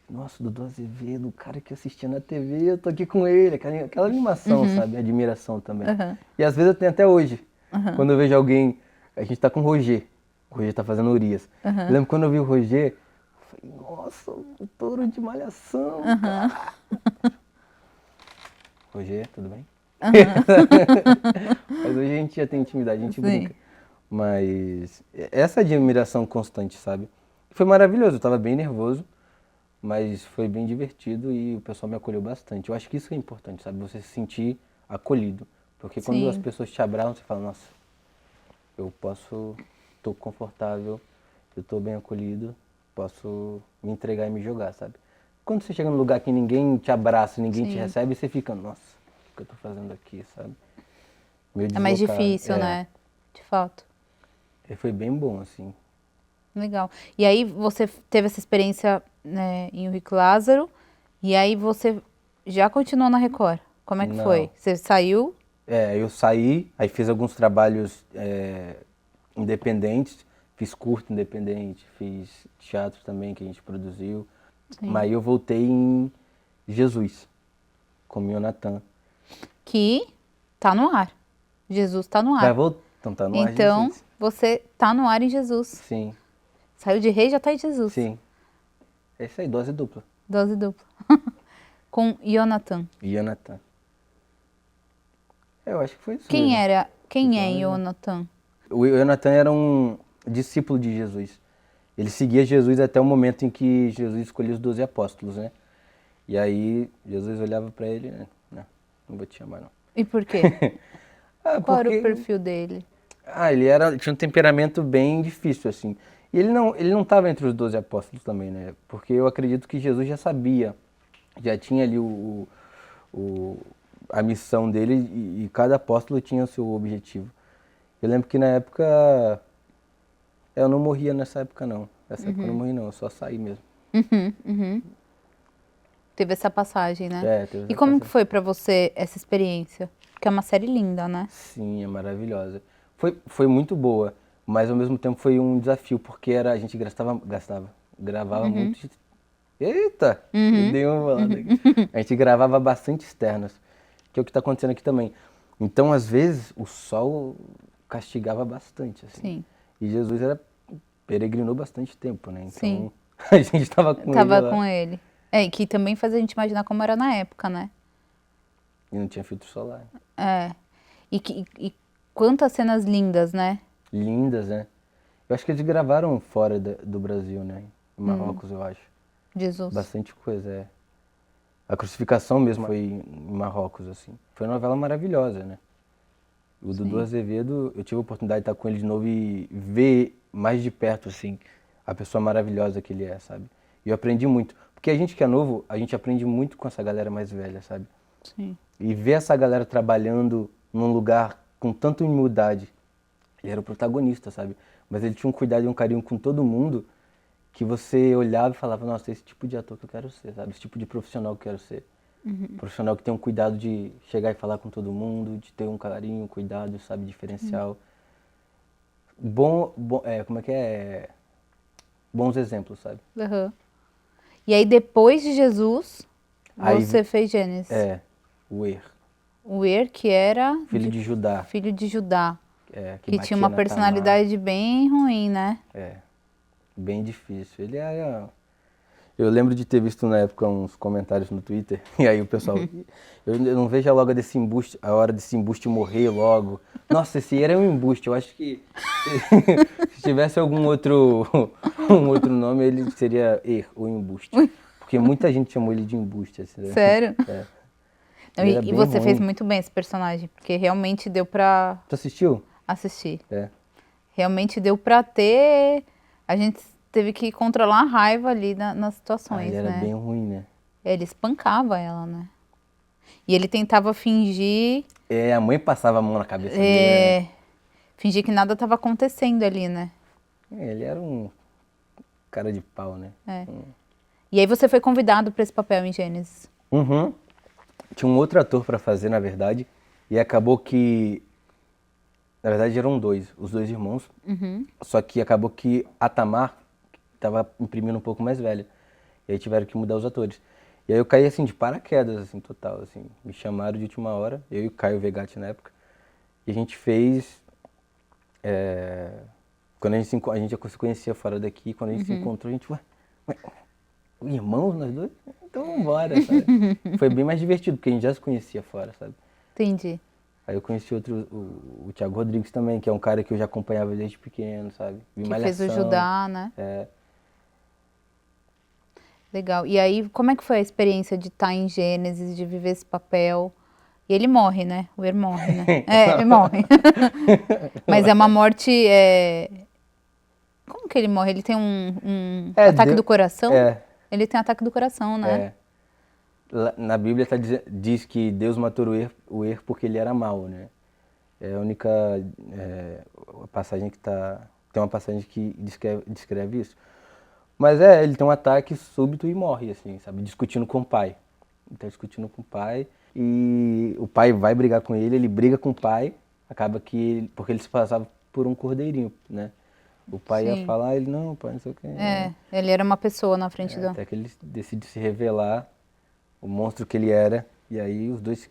Nossa, o Dudu Azevedo, o cara que eu assistia na TV, eu tô aqui com ele. Aquela animação, sabe? Admiração também. E às vezes eu tenho até hoje. Quando eu vejo alguém... A gente tá com o Roger. O Roger tá fazendo Urias. Eu lembro quando eu vi o Roger, eu falei, nossa, o touro de malhação. Roger, tudo bem? Mas hoje a gente já tem intimidade, a gente brinca. Mas essa admiração constante, sabe? Foi maravilhoso, eu tava bem nervoso, mas foi bem divertido e o pessoal me acolheu bastante. Eu acho que isso é importante, sabe? Você se sentir acolhido. Porque quando as pessoas te abraçam, você fala, nossa, eu tô confortável, eu tô bem acolhido, posso me entregar e me jogar, sabe? Quando você chega num lugar que ninguém te abraça, ninguém te recebe, você fica, nossa, o que eu tô fazendo aqui, sabe? Meio
É mais
deslocado.
difícil, né? De fato.
E foi bem bom, assim.
Legal. E aí você teve essa experiência, né, em Henrico e Lázaro, e aí você já continuou na Record. Como é que
Não.
foi? Você saiu?
Eu saí, aí fiz alguns trabalhos independentes, fiz curto independente, fiz teatro também que a gente produziu. Mas aí eu voltei em Jesus, com o Jonathan.
Que tá no ar. Jesus tá no ar.
Vai voltar, então tá no ar
Então,
Jesus.
você tá no ar em Jesus.
Sim,
Saiu de rei, já tá em Jesus.
sim. É isso aí, dose dupla.
Dose dupla. Com Jonathan.
Jonathan. Eu acho que foi isso
Quem
mesmo.
é Jonathan?
O Jonathan era um discípulo de Jesus. Ele seguia Jesus até o momento em que Jesus escolheu os 12 apóstolos, né? E aí Jesus olhava pra ele, né? Não vou te chamar, não.
E por quê? Qual era o perfil dele?
Ele tinha um temperamento bem difícil, assim. E ele não estava entre os 12 apóstolos também, né? Porque eu acredito que Jesus já sabia, já tinha ali a missão dele e cada apóstolo tinha o seu objetivo. Eu lembro que na época, eu não morria nessa época, não. Nessa época eu não morri, não, eu só saí mesmo.
Teve essa passagem, né?
Teve
E
essa
como
passagem.
que foi pra você essa experiência? Porque é uma série linda, né?
Sim, é maravilhosa. Foi muito boa, mas ao mesmo tempo foi um desafio, porque a gente gravava muito... Eita! Dei uma bolada aqui. A gente gravava bastante externas, que é o que está acontecendo aqui também. Então, às vezes, o sol castigava bastante, assim.
Sim.
E Jesus peregrinou bastante tempo, né? Então,
Sim.
a gente estava com ele
Tava
lá.
com ele. E que também faz a gente imaginar como era na época, né?
E não tinha filtro solar.
E quantas cenas lindas, né?
Lindas, né? Eu acho que eles gravaram fora do Brasil, né? Em Marrocos, eu acho.
Jesus.
Bastante coisa, A crucificação mesmo foi em Marrocos, assim. Foi uma novela maravilhosa, né? O Dudu Azevedo, eu tive a oportunidade de estar com ele de novo e ver mais de perto, assim, a pessoa maravilhosa que ele é, sabe? E eu aprendi muito. Porque a gente que é novo, a gente aprende muito com essa galera mais velha, sabe?
Sim.
E ver essa galera trabalhando num lugar com tanta humildade. Ele era o protagonista, sabe? Mas ele tinha um cuidado e um carinho com todo mundo que você olhava e falava, nossa, esse tipo de ator que eu quero ser, sabe? Esse tipo de profissional que eu quero ser. Profissional que tem um cuidado de chegar e falar com todo mundo, de ter um carinho, um cuidado, sabe, diferencial. Como é que é? Bons exemplos, sabe?
Aham. E aí, depois de Jesus,
Aí,
você fez Gênesis.
O
O que era
filho de Judá,
filho de Judá,
que
que tinha
batia
uma
na
personalidade bem ruim, né?
Tamar. Bem difícil. Ele era... Eu lembro de ter visto na época uns comentários no Twitter, e aí o pessoal, eu não vejo logo a hora desse embuste morrer logo. Nossa, esse era um embuste, eu acho que se tivesse algum outro, um outro nome, ele seria o embuste. Porque muita gente chamou ele de embuste. Assim, né?
Sério? Não,
Ele era
e
bem
você fez
ruim.
muito bem esse personagem, porque realmente deu pra
Tu assistiu?
assistir.
É.
Realmente deu pra ter... A gente teve que controlar a raiva ali nas situações,
Ele era
né?
bem ruim, né?
Ele espancava ela, né? E ele tentava fingir...
A mãe passava a mão na cabeça dele, né?
Fingir que nada estava acontecendo ali, né?
Ele era um cara de pau, né?
E aí você foi convidado para esse papel em Gênesis.
Uhum. Tinha um outro ator pra fazer, na verdade, e acabou que... Na verdade eram os dois irmãos, só que acabou que a Tamar estava imprimindo um pouco mais velha, e aí tiveram que mudar os atores. E aí eu caí assim de paraquedas, assim, total, assim, me chamaram de última hora, eu e o Caio Vegatti na época, e a gente fez... Quando a gente já se conhecia fora daqui, quando a gente se encontrou, a gente, ué, irmãos nós dois? Então vambora, sabe? Foi bem mais divertido, porque a gente já se conhecia fora, sabe?
Entendi.
Aí eu conheci o Thiago Rodrigues também, que é um cara que eu já acompanhava desde pequeno, sabe? Vi
Que
Malhação.
fez o Judá, né? Legal. E aí, como é que foi a experiência de estar em Gênesis, de viver esse papel? E ele morre, né? O Er morre, né? Ele morre. Mas é uma morte... Como que ele morre? Ele tem um ataque do coração? Ele tem ataque do coração, né?
Na Bíblia diz que Deus matou o Er porque ele era mau, né? É a única passagem que tem uma passagem que descreve isso. Mas ele tem um ataque súbito e morre, assim, sabe? Discutindo com o pai. Ele tá discutindo com o pai e o pai vai brigar com ele briga com o pai, acaba que... Porque ele se passava por um cordeirinho, né? O pai ia falar, ele, não, pai, não sei o quê.
Ele era uma pessoa na frente do...
Até que ele decide se revelar, o monstro que ele era, e aí os dois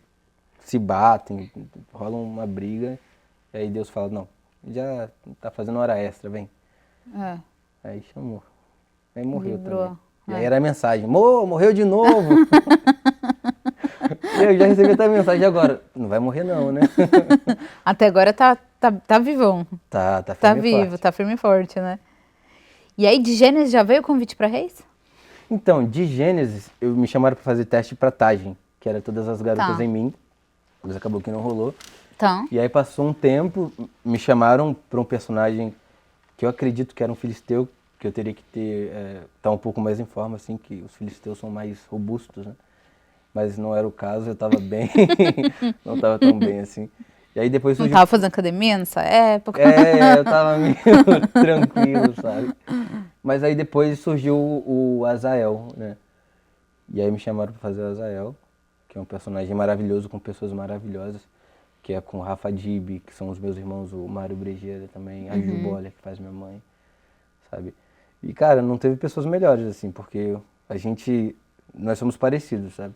se batem, rolam uma briga, e aí Deus fala, não, já tá fazendo hora extra, vem. Aí chamou. Aí morreu também. E aí era a mensagem, morreu de novo! E eu já recebi até a mensagem agora, não vai morrer não, né?
Até agora tá vivão.
Tá firme
Tá
e
vivo,
forte.
tá firme e forte, né? E aí, de Gênesis já veio o convite para Reis?
Então, de Gênesis, me chamaram pra fazer teste pra Tagem, que era Todas as Garotas em Mim, mas acabou que não rolou.
Tá.
E aí passou um tempo, me chamaram pra um personagem que eu acredito que era um filisteu, que eu teria que tá um pouco mais em forma, assim, que os filisteus são mais robustos, né? Mas não era o caso, eu tava bem, não tava tão bem assim. E aí depois
Não
surgiu...
tava fazendo academia nessa época?
Eu tava meio tranquilo, sabe? Mas aí depois surgiu o Azael, né? E aí me chamaram pra fazer o Azael, que é um personagem maravilhoso, com pessoas maravilhosas, que é com o Rafa Dib, que são os meus irmãos, o Mário Brejeira também, a Ju Boller, que faz minha mãe, sabe? E, cara, não teve pessoas melhores, assim, porque nós somos parecidos, sabe?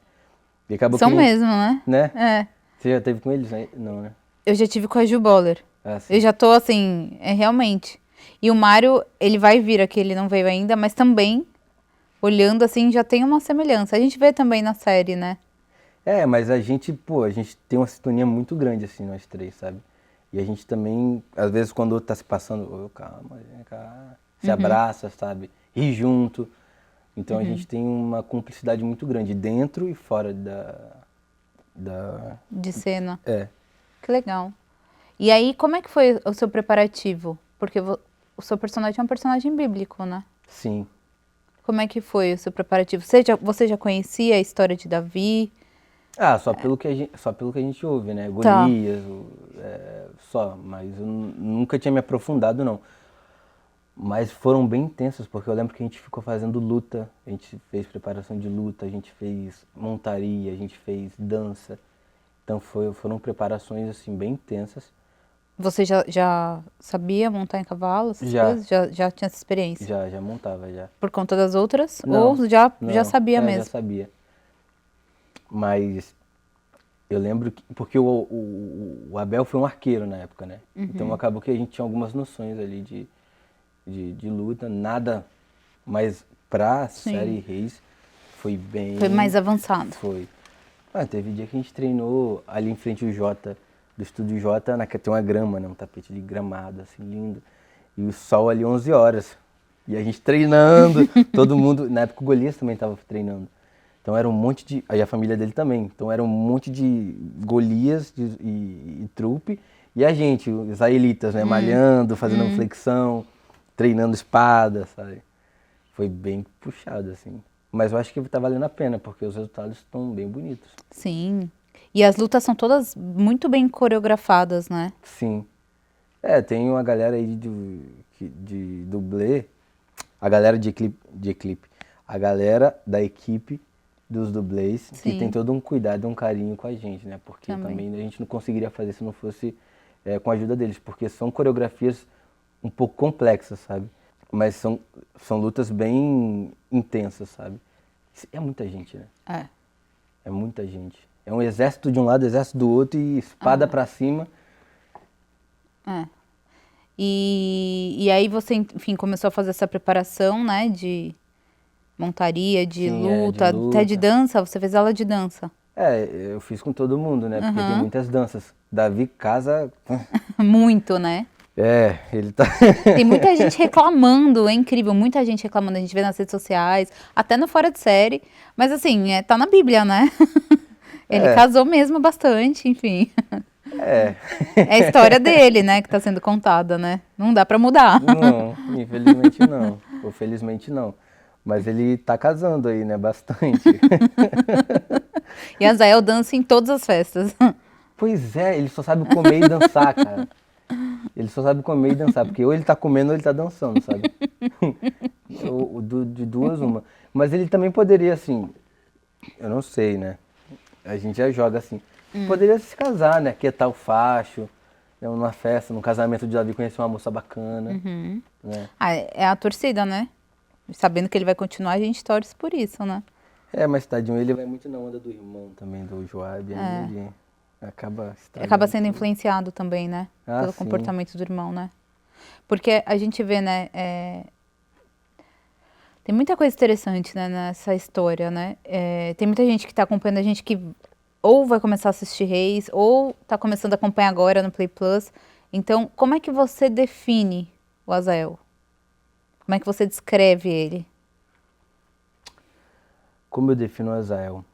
E acabou
São
que
mesmo, né?
né? Você já teve com eles? Não, né?
Eu já tive com a Ju Boller.
Sim.
Eu já tô assim, realmente. E o Mário, ele vai vir aqui, ele não veio ainda, mas também, olhando assim, já tem uma semelhança. A gente vê também na série, né?
Mas a gente tem uma sintonia muito grande, assim, nós três, sabe? E a gente também, às vezes, quando o outro tá se passando, calma, vem cá, se abraça, sabe? Ri junto. Então a gente tem uma cumplicidade muito grande, dentro e fora
De cena.
É.
Que legal. E aí, como é que foi o seu preparativo? Porque o seu personagem é um personagem bíblico, né?
Sim.
Como é que foi o seu preparativo? Você já conhecia a história de Davi?
Só pelo que a gente ouve, né? Golias, mas eu nunca tinha me aprofundado, não. Mas foram bem intensas, porque eu lembro que a gente ficou fazendo luta, a gente fez preparação de luta, a gente fez montaria, a gente fez dança. Então foram preparações assim bem intensas.
Você já sabia montar em cavalo, essas
Já,
coisas? Já tinha essa experiência?
já montava já.
Por conta das outras?
Não,
Ou já
não,
sabia
já
mesmo?
sabia. Mas eu lembro que, porque o Abel foi um arqueiro na época, né? Então acabou que a gente tinha algumas noções ali de luta, nada, mas pra
Sim.
série Reis foi bem...
Foi mais avançado.
Foi. Teve dia que a gente treinou ali em frente ao Jota, do estúdio Jota, tem uma grama, né? Um tapete de gramado, assim, lindo. E o sol ali 11 horas. E a gente treinando, todo mundo... Na época o Golias também estava treinando. Então era um monte de... Aí a família dele também. Então era um monte de Golias e trupe. E a gente, os israelitas, né? Malhando, fazendo flexão, treinando espada, sabe? Foi bem puxado, assim. Mas eu acho que tá valendo a pena, porque os resultados estão bem bonitos.
Sim. E as lutas são todas muito bem coreografadas, né?
Sim. Tem uma galera aí de dublê, a galera de clipe, a galera da equipe dos dublês, que
Sim.
tem todo um cuidado, um carinho com a gente, né? Porque também a gente não conseguiria fazer se não fosse com a ajuda deles, porque são coreografias um pouco complexas, sabe? Mas são lutas bem intensas, sabe? É muita gente, né? É muita gente. É um exército de um lado, exército do outro e espada pra cima.
E aí você, enfim, começou a fazer essa preparação, né? De montaria, de
Sim,
luta,
de
até de
luta.
dança. Você fez aula de dança.
Eu fiz com todo mundo, né? Porque tem muitas danças. Davi casa...
Muito, né?
Ele tá...
Tem muita gente reclamando, é incrível, muita gente reclamando, a gente vê nas redes sociais, até no Fora de Série, mas assim, tá na Bíblia, né? Ele casou mesmo bastante, enfim. É a história dele, né, que tá sendo contada, né? Não dá pra mudar.
Não, infelizmente não. Ou felizmente não. Mas ele tá casando aí, né? Bastante.
E Azael dança em todas as festas.
Pois é, ele só sabe comer e dançar, cara. Ele só sabe comer e dançar, porque ou ele tá comendo ou ele tá dançando, sabe? De duas, uma. Mas ele também poderia, assim, eu não sei, né? A gente já joga assim. Poderia se casar, né? Quietar o facho, né? Numa festa, num casamento de Davi, conhecer uma moça bacana, né?
É a torcida, né? Sabendo que ele vai continuar, a gente torce por isso, né?
Mas tadinho, ele vai muito na onda do irmão também, do Joab, aí ele acaba estragando.
Acaba sendo influenciado também, né? Pelo
sim.
comportamento do irmão, né? Porque a gente vê, né? Tem muita coisa interessante, né, nessa história, né? Tem muita gente que tá acompanhando a gente que ou vai começar a assistir Reis, ou tá começando a acompanhar agora no Play Plus. Então, como é que você define o Azael? Como é que você descreve ele?
Como eu defino o Azael?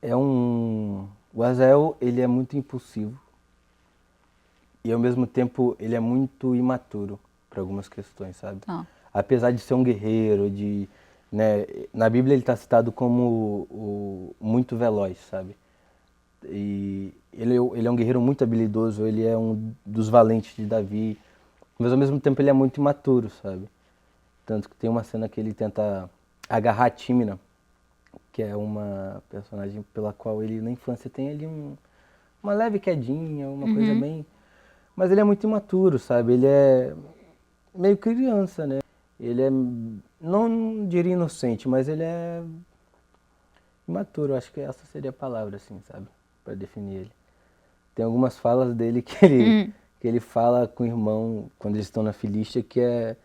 O Azael, ele é muito impulsivo. E ao mesmo tempo, ele é muito imaturo para algumas questões, sabe? Apesar de ser um guerreiro, né, na Bíblia ele está citado como muito veloz, sabe? E ele é um guerreiro muito habilidoso, ele é um dos valentes de Davi, mas ao mesmo tempo ele é muito imaturo, sabe? Tanto que tem uma cena que ele tenta agarrar a Tímina, que é uma personagem pela qual ele na infância tem ali uma leve quedinha, uma coisa bem... Mas ele é muito imaturo, sabe? Ele é meio criança, né? Ele é, não diria inocente, mas ele é imaturo, acho que essa seria a palavra, assim, sabe? Pra definir ele. Tem algumas falas dele que ele fala com o irmão, quando eles estão na Filístia, que é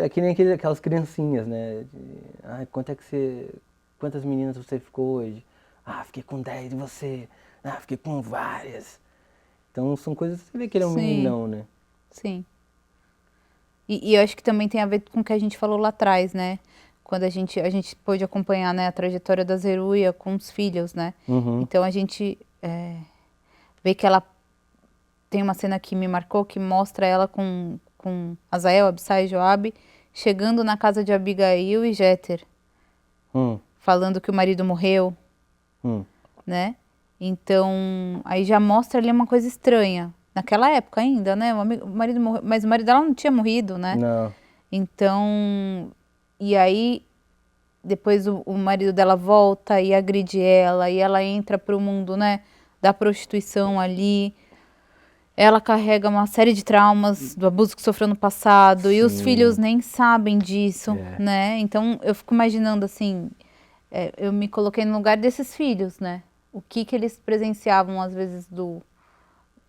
que nem aquelas criancinhas, né? Quantas meninas você ficou hoje? Fiquei com 10 de você. Fiquei com várias. Então são coisas que você vê que ele é um meninão, né?
Sim. E eu acho que também tem a ver com o que a gente falou lá atrás, né? Quando a gente pôde acompanhar, né, a trajetória da Zeruia com os filhos, né? Então a gente vê que ela tem uma cena que me marcou, que mostra ela com Azael, Abissai e Joabe, chegando na casa de Abigail e Jéter, falando que o marido morreu, né? Então, aí já mostra ali uma coisa estranha. Naquela época ainda, né? O marido morreu, mas o marido dela não tinha morrido, né?
Não.
Então, e aí depois o marido dela volta e agride ela, e ela entra pro mundo, né, da prostituição ali. Ela carrega uma série de traumas do abuso que sofreu no passado, e os filhos
Sim,
nem sabem disso,
é.
né? Então eu fico imaginando assim, eu me coloquei no lugar desses filhos, né? O que eles presenciavam às vezes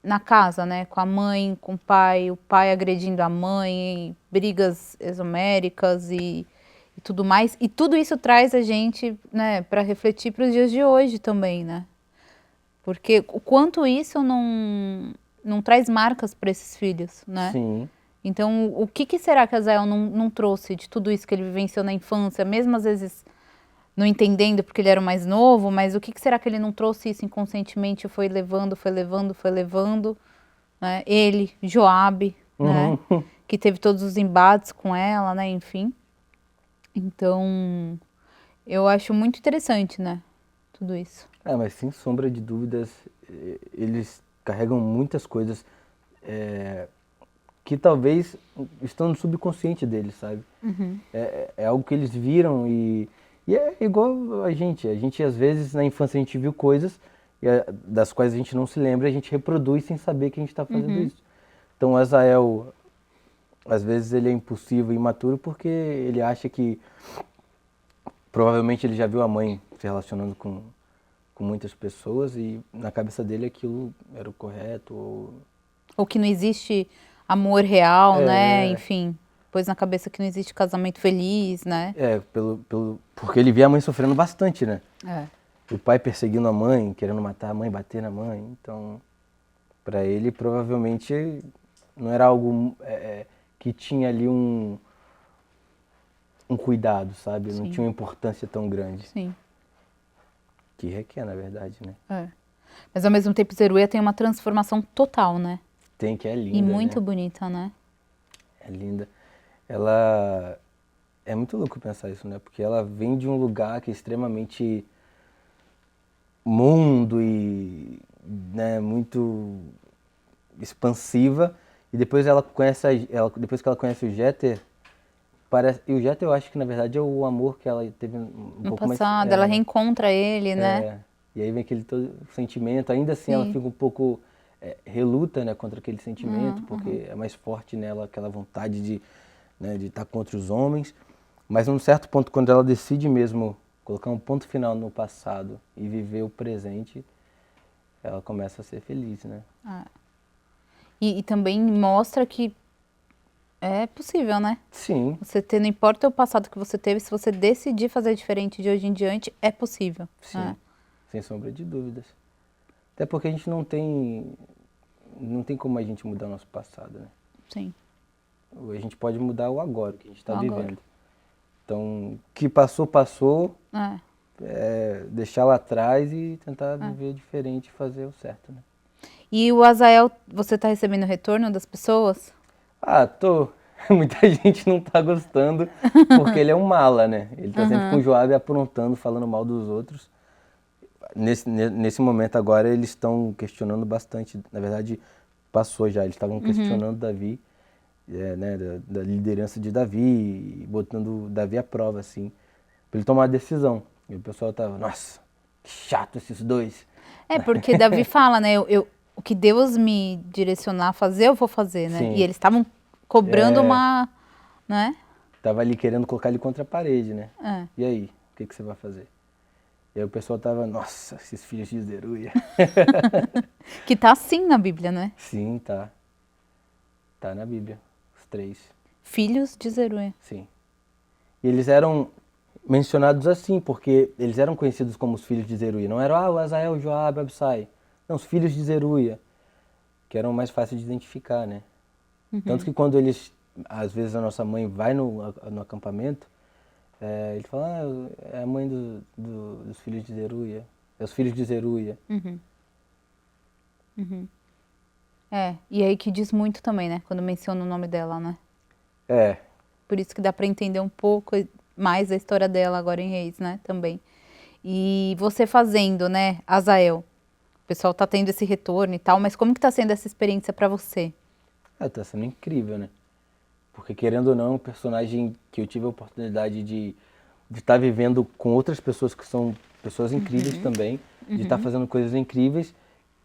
na casa, né? Com a mãe, com o pai agredindo a mãe, brigas exoméricas e tudo mais. E tudo isso traz a gente, né, para refletir para os dias de hoje também, né? Porque o quanto isso não traz marcas para esses filhos, né?
Sim.
Então, o que será que a Azael não trouxe de tudo isso que ele vivenciou na infância, mesmo às vezes não entendendo porque ele era o mais novo, mas o que será que ele não trouxe isso inconscientemente e foi levando, foi levando, foi levando, né? Ele, Joabe, né?
Uhum.
Que teve todos os embates com ela, né? Enfim. Então, eu acho muito interessante, né? Tudo isso.
Mas sem sombra de dúvidas, eles carregam muitas coisas que talvez estão no subconsciente deles, sabe? É algo que eles viram e é igual a gente. A gente, às vezes, na infância, a gente viu coisas das quais a gente não se lembra, a gente reproduz sem saber que a gente está fazendo isso. Então, o Azael, às vezes, ele é impulsivo e imaturo porque ele acha que provavelmente ele já viu a mãe se relacionando com muitas pessoas e na cabeça dele aquilo era o correto.
Ou que não existe amor real, né?
É,
Enfim, pôs na cabeça que não existe casamento feliz, né?
porque ele via a mãe sofrendo bastante, né?
É.
O pai perseguindo a mãe, querendo matar a mãe, bater na mãe. Então, para ele, provavelmente não era algo que tinha ali um cuidado, sabe? Não
Sim.
tinha uma importância tão grande.
Sim.
Que requer, na verdade, né?
É. Mas ao mesmo tempo, Zeruia tem uma transformação total, né?
Tem, que é linda,
E muito
né?
bonita, né?
É linda. Ela... É muito louco pensar isso, né? Porque ela vem de um lugar que é extremamente mundo e, né, muito expansiva. E depois depois que ela conhece o Jeter, e o Jeter eu acho que na verdade é o amor que ela teve um
No
pouco mais...
passado, ela reencontra ele, né?
E aí vem aquele todo sentimento. Ainda assim ela
Sim.
fica um pouco... reluta, né, contra aquele sentimento, porque é mais forte nela aquela vontade de, né, de estar contra os homens. Mas num certo ponto, quando ela decide mesmo colocar um ponto final no passado e viver o presente, ela começa a ser feliz, né?
E também mostra que é possível, né?
Sim,
Você ter, não importa o passado que você teve, se você decidir fazer diferente de hoje em diante, é possível.
sim, sem sombra de dúvidas. Até porque a gente não tem como a gente mudar o nosso passado, né?
Sim.
A gente pode mudar o agora, o que a gente está
O agora.
vivendo. Então, o que passou, passou. Deixar lá atrás e tentar viver diferente e fazer o certo, né?
E o Azael, você tá recebendo retorno das pessoas?
Tô. Muita gente não tá gostando porque ele é um mala, né? Ele tá sempre com o Joabe aprontando, falando mal dos outros. Nesse momento agora eles estão questionando bastante. Na verdade, passou já. Eles estavam questionando Davi, né, da liderança de Davi, e botando Davi à prova, assim, pra ele tomar uma decisão. E o pessoal tava, nossa, que chato esses dois.
Porque Davi fala, né? O que Deus me direcionar a fazer, eu vou fazer, né?
Sim.
E eles estavam cobrando uma, né?
Tava ali querendo colocar ele contra a parede, né?
É.
E aí, o que você vai fazer? E aí o pessoal tava, nossa, esses filhos de Zeruia.
Que tá assim na Bíblia, né?
Sim, tá. Tá na Bíblia, os 3.
Filhos de Zeruia.
Sim. E eles eram mencionados assim, porque eles eram conhecidos como os filhos de Zeruia. Não eram, o Azael, o Joabe, o Absai. Não, os filhos de Zeruia, que eram mais fáceis de identificar, né? Tanto que quando eles, às vezes a nossa mãe vai no acampamento, ele fala, é a mãe dos filhos de Zeruia. É os filhos de Zeruia.
E aí que diz muito também, né? Quando menciona o nome dela, né? Por isso que dá pra entender um pouco mais a história dela agora em Reis, né? Também. E você fazendo, né, Azael? O pessoal tá tendo esse retorno e tal, mas como que tá sendo essa experiência pra você?
Tá sendo incrível, né? Porque, querendo ou não, é um personagem que eu tive a oportunidade de estar vivendo com outras pessoas que são pessoas incríveis também, de estar fazendo coisas incríveis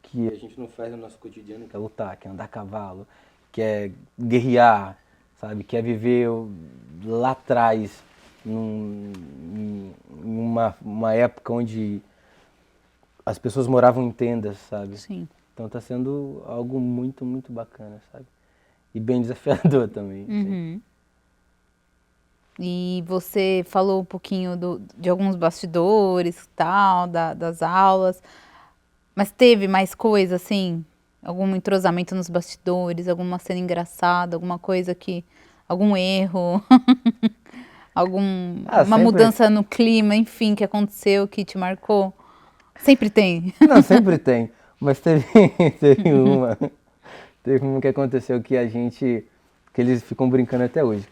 que a gente não faz no nosso cotidiano, que é lutar, que é andar a cavalo, que é guerrear, sabe? Que é viver lá atrás, em uma época onde as pessoas moravam em tendas, sabe?
Sim.
Então tá sendo algo muito, muito bacana, sabe? E bem desafiador também. Assim.
E você falou um pouquinho de alguns bastidores, tal, das aulas, mas teve mais coisa, assim? Algum entrosamento nos bastidores, alguma cena engraçada, alguma coisa que... Algum erro,
Ah,
uma
sempre.
mudança no clima, enfim, que aconteceu, que te marcou? Sempre tem.
Não, sempre tem. Mas teve uma. Teve uma que aconteceu que que eles ficam brincando até hoje.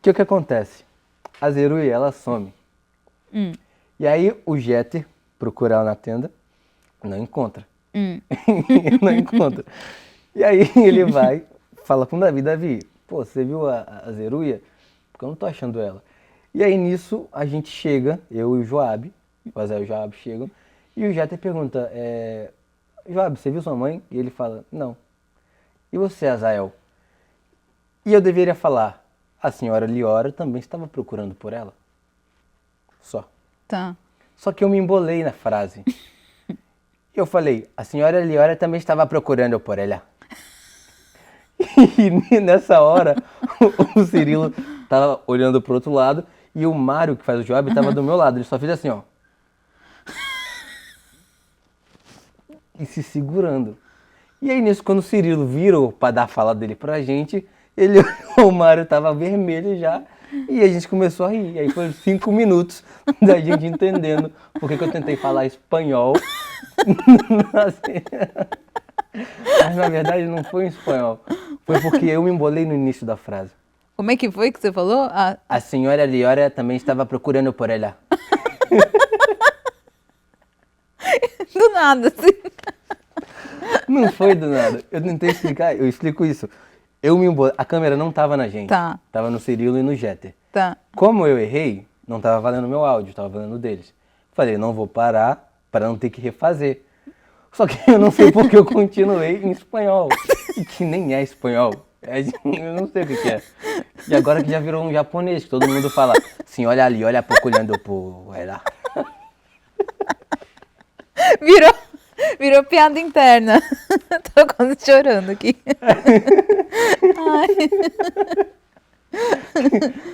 Que é o que acontece? A Zeruia, ela some. E aí o Jeter procura ela na tenda, não encontra. Não encontra. E aí ele vai, fala com o Davi, Davi, pô, você viu a Zeruia? Porque eu não tô achando ela. E aí nisso a gente chega, eu e o Joabe, o Azael e o Joabe chegam, e o Jeter pergunta, Joabe, você viu sua mãe? E ele fala, não. E você, Azael? E eu deveria falar, a senhora Liora também estava procurando por ela? Só.
Tá.
Só que eu me embolei na frase. E eu falei, a senhora Liora também estava procurando por ela. E nessa hora, o Cirilo tava olhando pro outro lado e o Mário, que faz o Joab, tava do meu lado. Ele só fez assim, ó. E se segurando. E aí nisso, quando o Cirilo virou pra dar a fala dele pra gente, o Mário tava vermelho já e a gente começou a rir. E aí foi 5 minutos da gente entendendo por que eu tentei falar espanhol. Mas na verdade não foi em espanhol. Foi porque eu me embolei no início da frase.
Como é que foi que você falou?
A senhora Liora também estava procurando por ela.
Do nada, assim.
Não foi do nada. Eu tentei explicar, eu explico isso. Eu me embolei, a câmera não estava na gente.
Tá.
Tava no Cirilo e no Jeter.
Tá.
Como eu errei, não estava valendo o meu áudio, estava valendo o deles. Falei, não vou parar para não ter que refazer. Só que eu não sei porque eu continuei em espanhol. Que nem é espanhol. Eu não sei o que é. E agora que já virou um japonês, que todo mundo fala assim, olha ali, olha pouco olhando por ela.
Virou piada interna. Tô quase chorando aqui.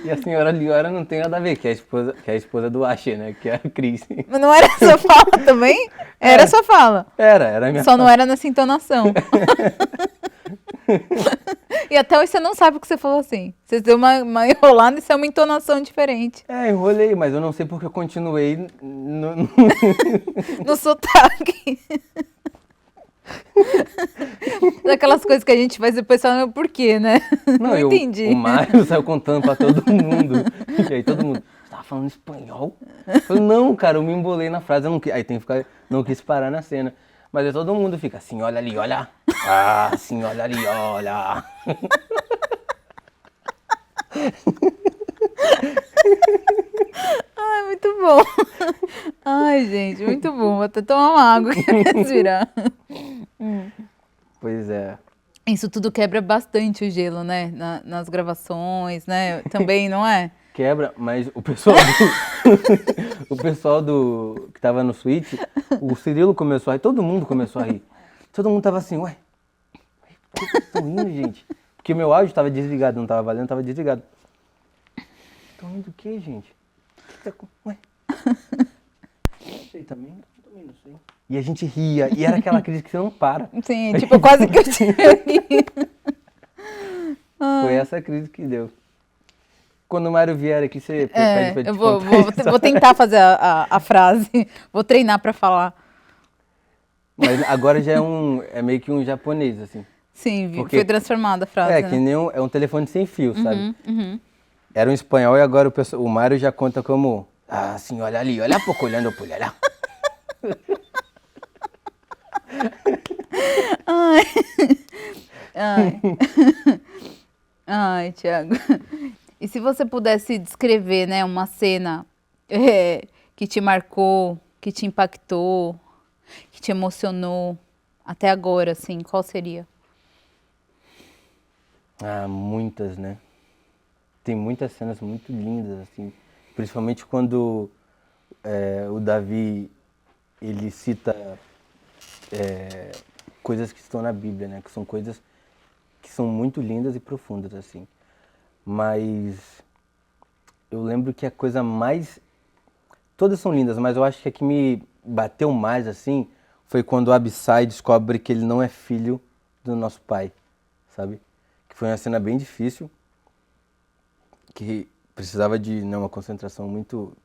E a senhora Liora não tem nada a ver, que é a esposa do Asher, né? Que é a Cris.
Mas não era sua fala também? Era sua fala.
Era a minha
Só
fala.
não era nessa entonação. E até hoje você não sabe o que você falou assim. Você deu uma enrolada e isso é uma entonação diferente.
Enrolei, mas eu não sei porque eu continuei
No sotaque. Daquelas coisas que a gente faz e depois fala, por quê, né? Não entendi.
O Mário saiu contando pra todo mundo. E aí todo mundo, você tava falando espanhol? Eu falei, não, cara, eu me embolei na frase. Aí tem que ficar, não quis parar na cena. Mas aí todo mundo fica assim, olha ali, olha. Ah, assim, olha ali, olha.
Ai, muito bom. Ai, gente, muito bom. Vou até tomar uma água e respirar.
Pois é.
Isso tudo quebra bastante o gelo, né? Nas gravações, né? Também, não é?
Quebra, mas o pessoal o pessoal que tava no suíte, o Cirilo começou a rir, todo mundo começou a rir. Todo mundo tava assim, ué, por que vocês estão rindo, gente? Porque meu áudio tava desligado, não tava valendo, tava desligado. Estão rindo do quê, gente? Ué? Não sei também não sei. E a gente ria, e era aquela crise que você não para.
Sim, tipo, quase que eu tive aqui.
Foi essa crise que deu. Quando o Mário vier aqui, você pede pra ele
eu
te
vou
contar
tentar fazer a frase. Vou treinar pra falar.
Mas agora já é meio que um japonês, assim.
Sim,
Porque
foi transformada a frase.
que nem é um telefone sem fio, sabe?
Uhum.
Era um espanhol e agora o Mário já conta como, ah, assim, olha ali, olha pouco olhando por lá.
Ai. Ai, Thiago. E se você pudesse descrever, né, uma cena que te marcou, que te impactou, que te emocionou até agora, assim, qual seria?
Ah, muitas, né? Tem muitas cenas muito lindas, assim. Principalmente quando o Davi, ele cita coisas que estão na Bíblia, né? Que são coisas que são muito lindas e profundas, assim. Mas eu lembro que a coisa mais... Todas são lindas, mas eu acho que a que me bateu mais, assim, foi quando o Abissai descobre que ele não é filho do nosso pai, sabe? Que foi uma cena bem difícil, que precisava de, né, uma concentração muito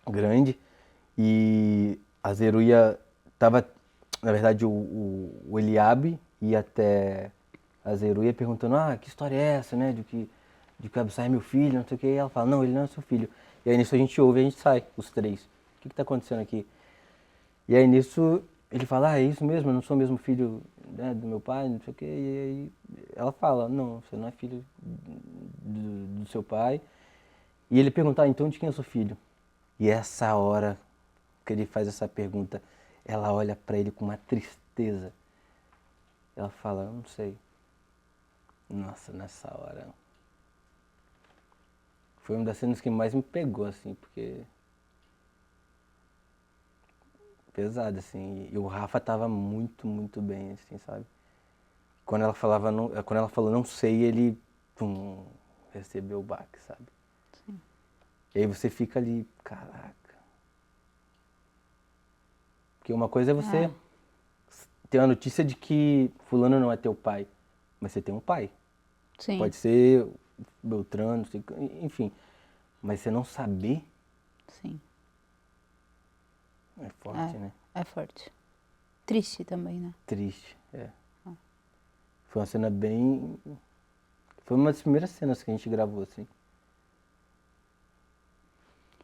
grande. E a Zeruia tava, na verdade, o Eliabe ia até a Zeruia perguntando, que história é essa, né, de que o Abissai é meu filho, não sei o que. E ela fala, não, ele não é seu filho. E aí nisso a gente ouve e a gente sai, os três. O que tá acontecendo aqui? E aí nisso ele fala, é isso mesmo, eu não sou mesmo filho, né, do meu pai, não sei o que. E aí ela fala, não, você não é filho do seu pai. E ele pergunta, então de quem eu sou filho? E essa hora que ele faz essa pergunta, ela olha pra ele com uma tristeza. Ela fala, eu não sei. Nossa, nessa hora. Foi uma das cenas que mais me pegou, assim, porque. Pesado, assim. E o Rafa tava muito, muito bem, assim, sabe? Quando ela falava, não, quando ela falou não sei, ele. Pum, recebeu o baque, sabe?
Sim.
E aí você fica ali, caraca. Porque uma coisa é você ter a notícia de que fulano não é teu pai, mas você tem um pai.
Sim.
Pode ser Beltrano, enfim. Mas você não saber
Sim.
é forte, né?
É forte. Triste também, né?
Triste, é. Foi uma cena bem... Foi uma das primeiras cenas que a gente gravou, assim.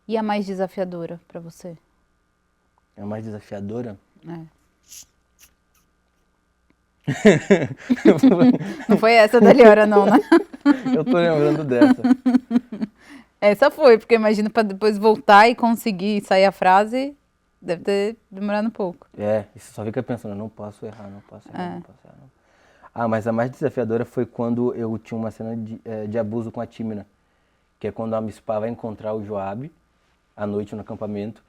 E a mais desafiadora pra você?
É a mais desafiadora?
É. Não foi essa da Liora, não, né?
Eu tô lembrando dessa.
Essa foi, porque imagina pra depois voltar e conseguir sair a frase, deve ter demorado um pouco.
É, e você só fica pensando, não posso errar, não posso errar, não posso errar. Não. Ah, mas a mais desafiadora foi quando eu tinha uma cena de abuso com a Tímina. Que é quando a Mispah vai encontrar o Joabe à noite no acampamento.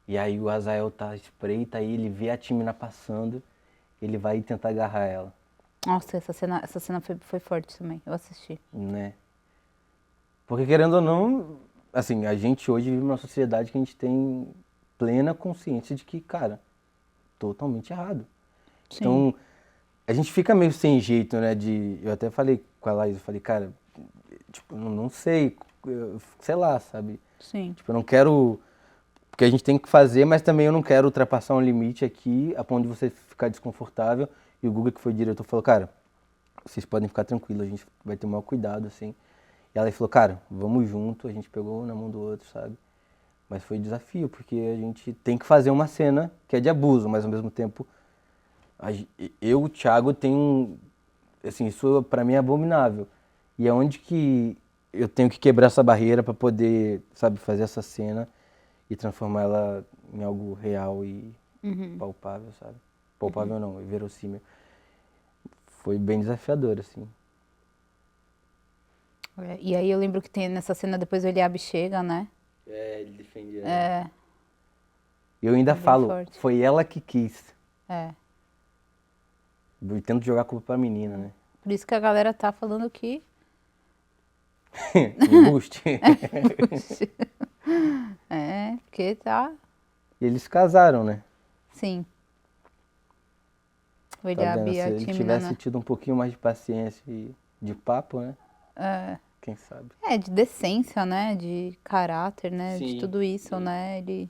E aí o Azael tá espreita, aí ele vê a Tímina passando, ele vai tentar agarrar ela.
Nossa, essa cena foi forte também, eu assisti.
Né? Porque querendo ou não, assim, a gente hoje vive numa sociedade que a gente tem plena consciência de que, cara, totalmente errado.
Sim.
Então, a gente fica meio sem jeito, né, eu até falei com a Laís, eu falei, cara, tipo, não sei, sei lá, sabe?
Sim.
Tipo, eu não quero, porque a gente tem que fazer, mas também eu não quero ultrapassar um limite aqui, a ponto de você ficar desconfortável. E o Guga, que foi o diretor, falou, cara, vocês podem ficar tranquilos, a gente vai ter o maior cuidado, assim. E ela falou, cara, vamos junto, a gente pegou na mão do outro, sabe? Mas foi desafio, porque a gente tem que fazer uma cena que é de abuso, mas ao mesmo tempo, eu, o Thiago, tenho, assim, isso pra mim é abominável. E é onde que eu tenho que quebrar essa barreira pra poder, sabe, fazer essa cena e transformar ela em algo real e palpável, sabe? Palpável não, verossímil. Foi bem desafiador, assim.
E aí eu lembro que tem nessa cena depois o Eliabe chega, né?
É, ele defendia.
É.
Eu ainda falo,
forte.
foi ela que quis.
É.
Eu tento jogar a culpa pra menina, né?
Por isso que a galera tá falando que...
Embuste.
É, porque tá...
E eles casaram, né?
Sim. O
Tá
Eliabe
vendo?
e
Se
a
ele
Tímina,
tivesse
né?
tido um pouquinho mais de paciência e de papo, né?
É.
Quem sabe?
É, de decência, né? De caráter, né? De
Sim,
tudo isso, né? Ele...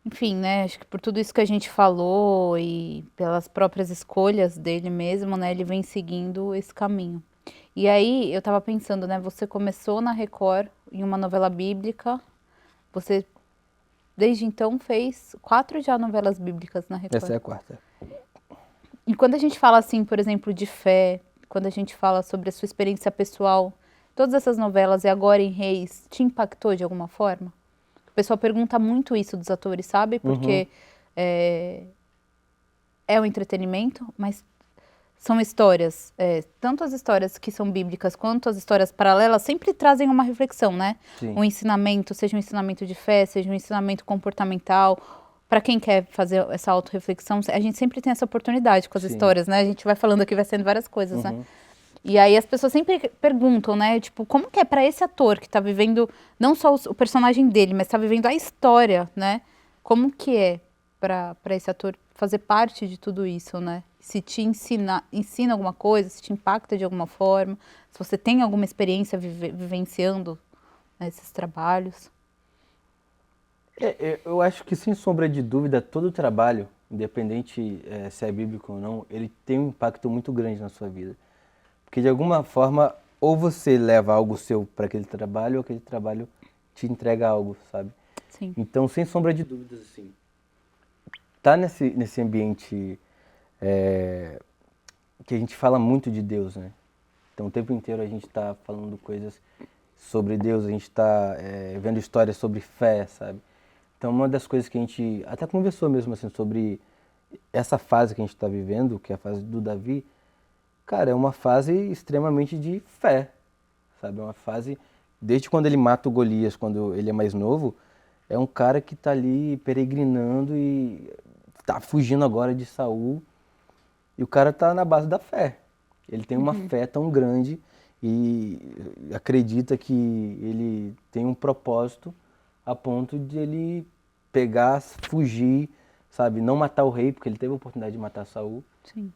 Enfim, né? Acho que por tudo isso que a gente falou e pelas próprias escolhas dele mesmo, né? Ele vem seguindo esse caminho. E aí, eu tava pensando, né? Você começou na Record em uma novela bíblica. Você, desde então, fez 4 já novelas bíblicas na Record.
Essa é a quarta.
E quando a gente fala, assim, por exemplo, de fé, quando a gente fala sobre a sua experiência pessoal, todas essas novelas e agora em Reis, te impactou de alguma forma? O pessoal pergunta muito isso dos atores, sabe? Porque é um entretenimento, mas são histórias, tanto as histórias que são bíblicas quanto as histórias paralelas sempre trazem uma reflexão, né?
Sim.
Um ensinamento, seja um ensinamento de fé, seja um ensinamento comportamental. Para quem quer fazer essa autorreflexão, a gente sempre tem essa oportunidade com as
Sim.
histórias, né? A gente vai falando aqui, vai sendo várias coisas, né? E aí as pessoas sempre perguntam, né? Tipo, como que é para esse ator que tá vivendo não só o personagem dele, mas tá vivendo a história, né? Como que é para esse ator fazer parte de tudo isso, né? Se te ensina alguma coisa, se te impacta de alguma forma, se você tem alguma experiência vivenciando, né, esses trabalhos.
Eu acho que, sem sombra de dúvida, todo trabalho, independente se é bíblico ou não, ele tem um impacto muito grande na sua vida. Porque, de alguma forma, ou você leva algo seu para aquele trabalho, ou aquele trabalho te entrega algo, sabe?
Sim.
Então, sem sombra de dúvidas, assim, tá nesse ambiente que a gente fala muito de Deus, né? Então, o tempo inteiro a gente tá falando coisas sobre Deus, a gente tá vendo histórias sobre fé, sabe? Então, uma das coisas que a gente até conversou mesmo, assim, sobre essa fase que a gente está vivendo, que é a fase do Davi, cara, é uma fase extremamente de fé, sabe? É uma fase, desde quando ele mata o Golias, quando ele é mais novo, é um cara que tá ali peregrinando e tá fugindo agora de Saul, e o cara tá na base da fé. Ele tem uma fé tão grande e acredita que ele tem um propósito a ponto de ele pegar, fugir, sabe? Não matar o rei, porque ele teve a oportunidade de matar Saul.
Sim.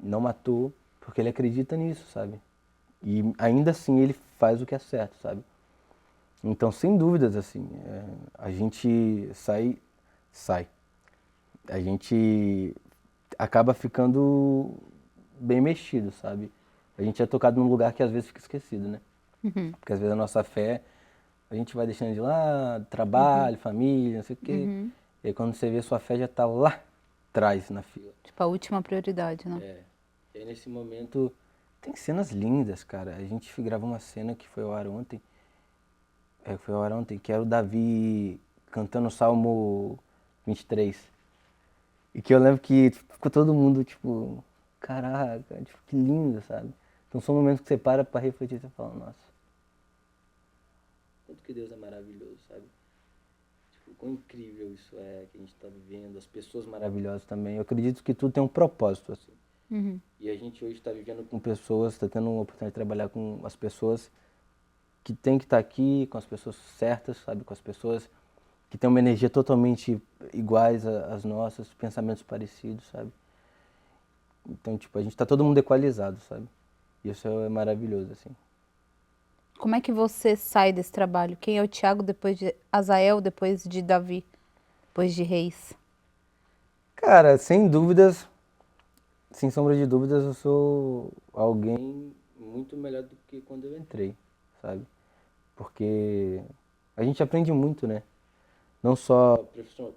Não matou, porque ele acredita nisso, sabe? E ainda assim ele faz o que é certo, sabe? Então, sem dúvidas, assim, a gente sai. A gente acaba ficando bem mexido, sabe? A gente é tocado num lugar que às vezes fica esquecido, né? Porque às vezes a nossa fé, a gente vai deixando de lado, trabalho, família, não sei o quê. E aí quando você vê, sua fé já tá lá atrás na fila.
Tipo, a última prioridade, né?
E aí nesse momento tem cenas lindas, cara. A gente gravou uma cena que foi ao ar ontem. Que era o Davi cantando o Salmo 23. E que eu lembro que ficou todo mundo, tipo, caraca, tipo, que lindo, sabe? Então são momentos que você para pra refletir e você fala, nossa, quanto que Deus é maravilhoso, sabe? Tipo, quão incrível isso é que a gente tá vivendo, as pessoas maravilhosas também. Eu acredito que tudo tem um propósito, assim. E a gente hoje está vivendo com pessoas, está tendo uma oportunidade de trabalhar com as pessoas que tem que estar aqui, com as pessoas certas, sabe? Com as pessoas que têm uma energia totalmente iguais às nossas, pensamentos parecidos, sabe? Então, tipo, a gente tá todo mundo equalizado, sabe? E isso é maravilhoso, assim.
Como é que você sai desse trabalho? Quem é o Tiago depois de Azael, depois de Davi, depois de Reis?
Cara, sem dúvidas, sem sombra de dúvidas, eu sou alguém muito melhor do que quando eu entrei, sabe? Porque a gente aprende muito, né? Não só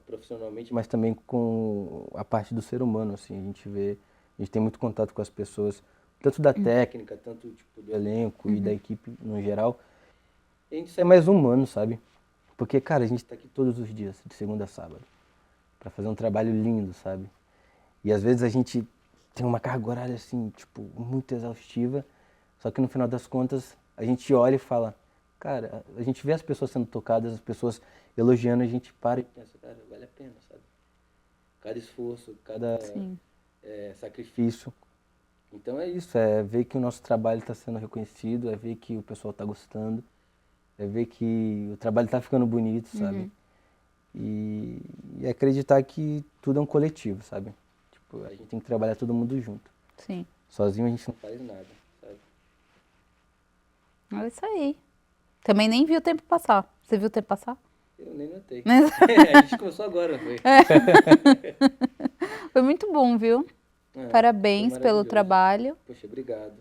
profissionalmente, mas também com a parte do ser humano, assim. A gente tem muito contato com as pessoas, tanto da técnica, tanto tipo, do elenco e da equipe no geral. E a gente sai mais humano, sabe? Porque, cara, a gente tá aqui todos os dias, de segunda a sábado, pra fazer um trabalho lindo, sabe? E às vezes a gente tem uma carga horária, assim, tipo, muito exaustiva, só que no final das contas a gente olha e fala, cara, a gente vê as pessoas sendo tocadas, as pessoas elogiando, a gente para e pensa, cara, vale a pena, sabe? Cada esforço, cada sacrifício. Então é isso, é ver que o nosso trabalho está sendo reconhecido, é ver que o pessoal está gostando, é ver que o trabalho está ficando bonito, sabe? E acreditar que tudo é um coletivo, sabe? Tipo, a gente tem que trabalhar todo mundo junto.
Sim.
Sozinho a gente não faz nada, sabe?
É isso aí. Também nem vi o tempo passar. Você viu o tempo passar?
Eu nem notei. A gente começou agora, não foi?
Foi muito bom, viu? Parabéns pelo trabalho.
Poxa, obrigado.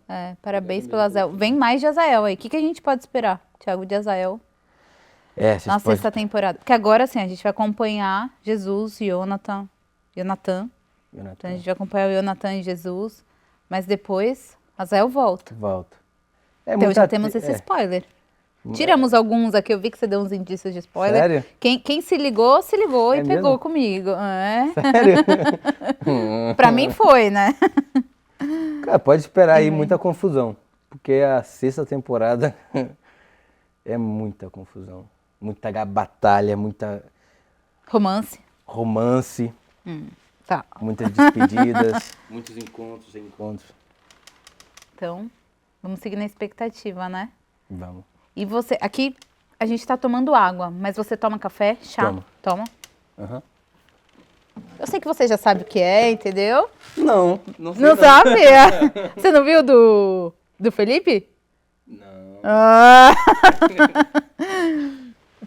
Parabéns
Obrigado
pelo
mesmo
Azael. Vem mais de Azael aí. O que a gente pode esperar, Thiago, de Azael na sexta temporada? Porque agora, sim, a gente vai acompanhar Jesus, Jonathan. Então a gente vai acompanhar o Jonathan e Jesus. Mas depois, Azael volta.
Volta.
Então já temos esse spoiler. Tiramos alguns aqui, eu vi que você deu uns indícios de spoiler.
Sério?
Quem se ligou e pegou comigo.
Sério?
Pra mim foi, né?
Cara, pode esperar aí muita confusão. Porque a 6ª temporada é muita confusão. Muita batalha, muita... Romance.
Tá.
Muitas despedidas. Muitos encontros, reencontros.
Então, vamos seguir na expectativa, né?
Vamos.
E você, aqui a gente tá tomando água, mas você toma café, chá?
Tomo.
Toma?
Uhum.
Eu sei que você já sabe o que é, entendeu?
Não
sabe? Você não viu do Felipe?
Não.
Ah.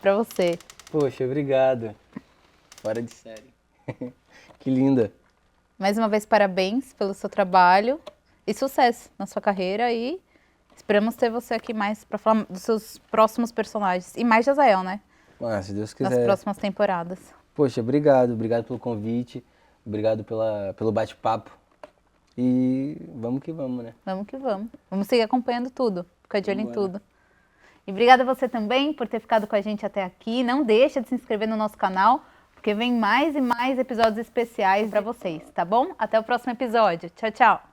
Pra você.
Poxa, obrigado. Fora de série. Que linda.
Mais uma vez, parabéns pelo seu trabalho e sucesso na sua carreira e esperamos ter você aqui mais pra falar dos seus próximos personagens e mais de Azael, né?
Se Deus quiser.
Nas próximas temporadas.
Poxa, obrigado pelo convite, obrigado pelo bate-papo e vamos que vamos, né?
Vamos que vamos. Vamos seguir acompanhando tudo, ficar de olho em tudo. E obrigada a você também por ter ficado com a gente até aqui. Não deixa de se inscrever no nosso canal, porque vem mais e mais episódios especiais pra vocês, tá bom? Até o próximo episódio. Tchau, tchau!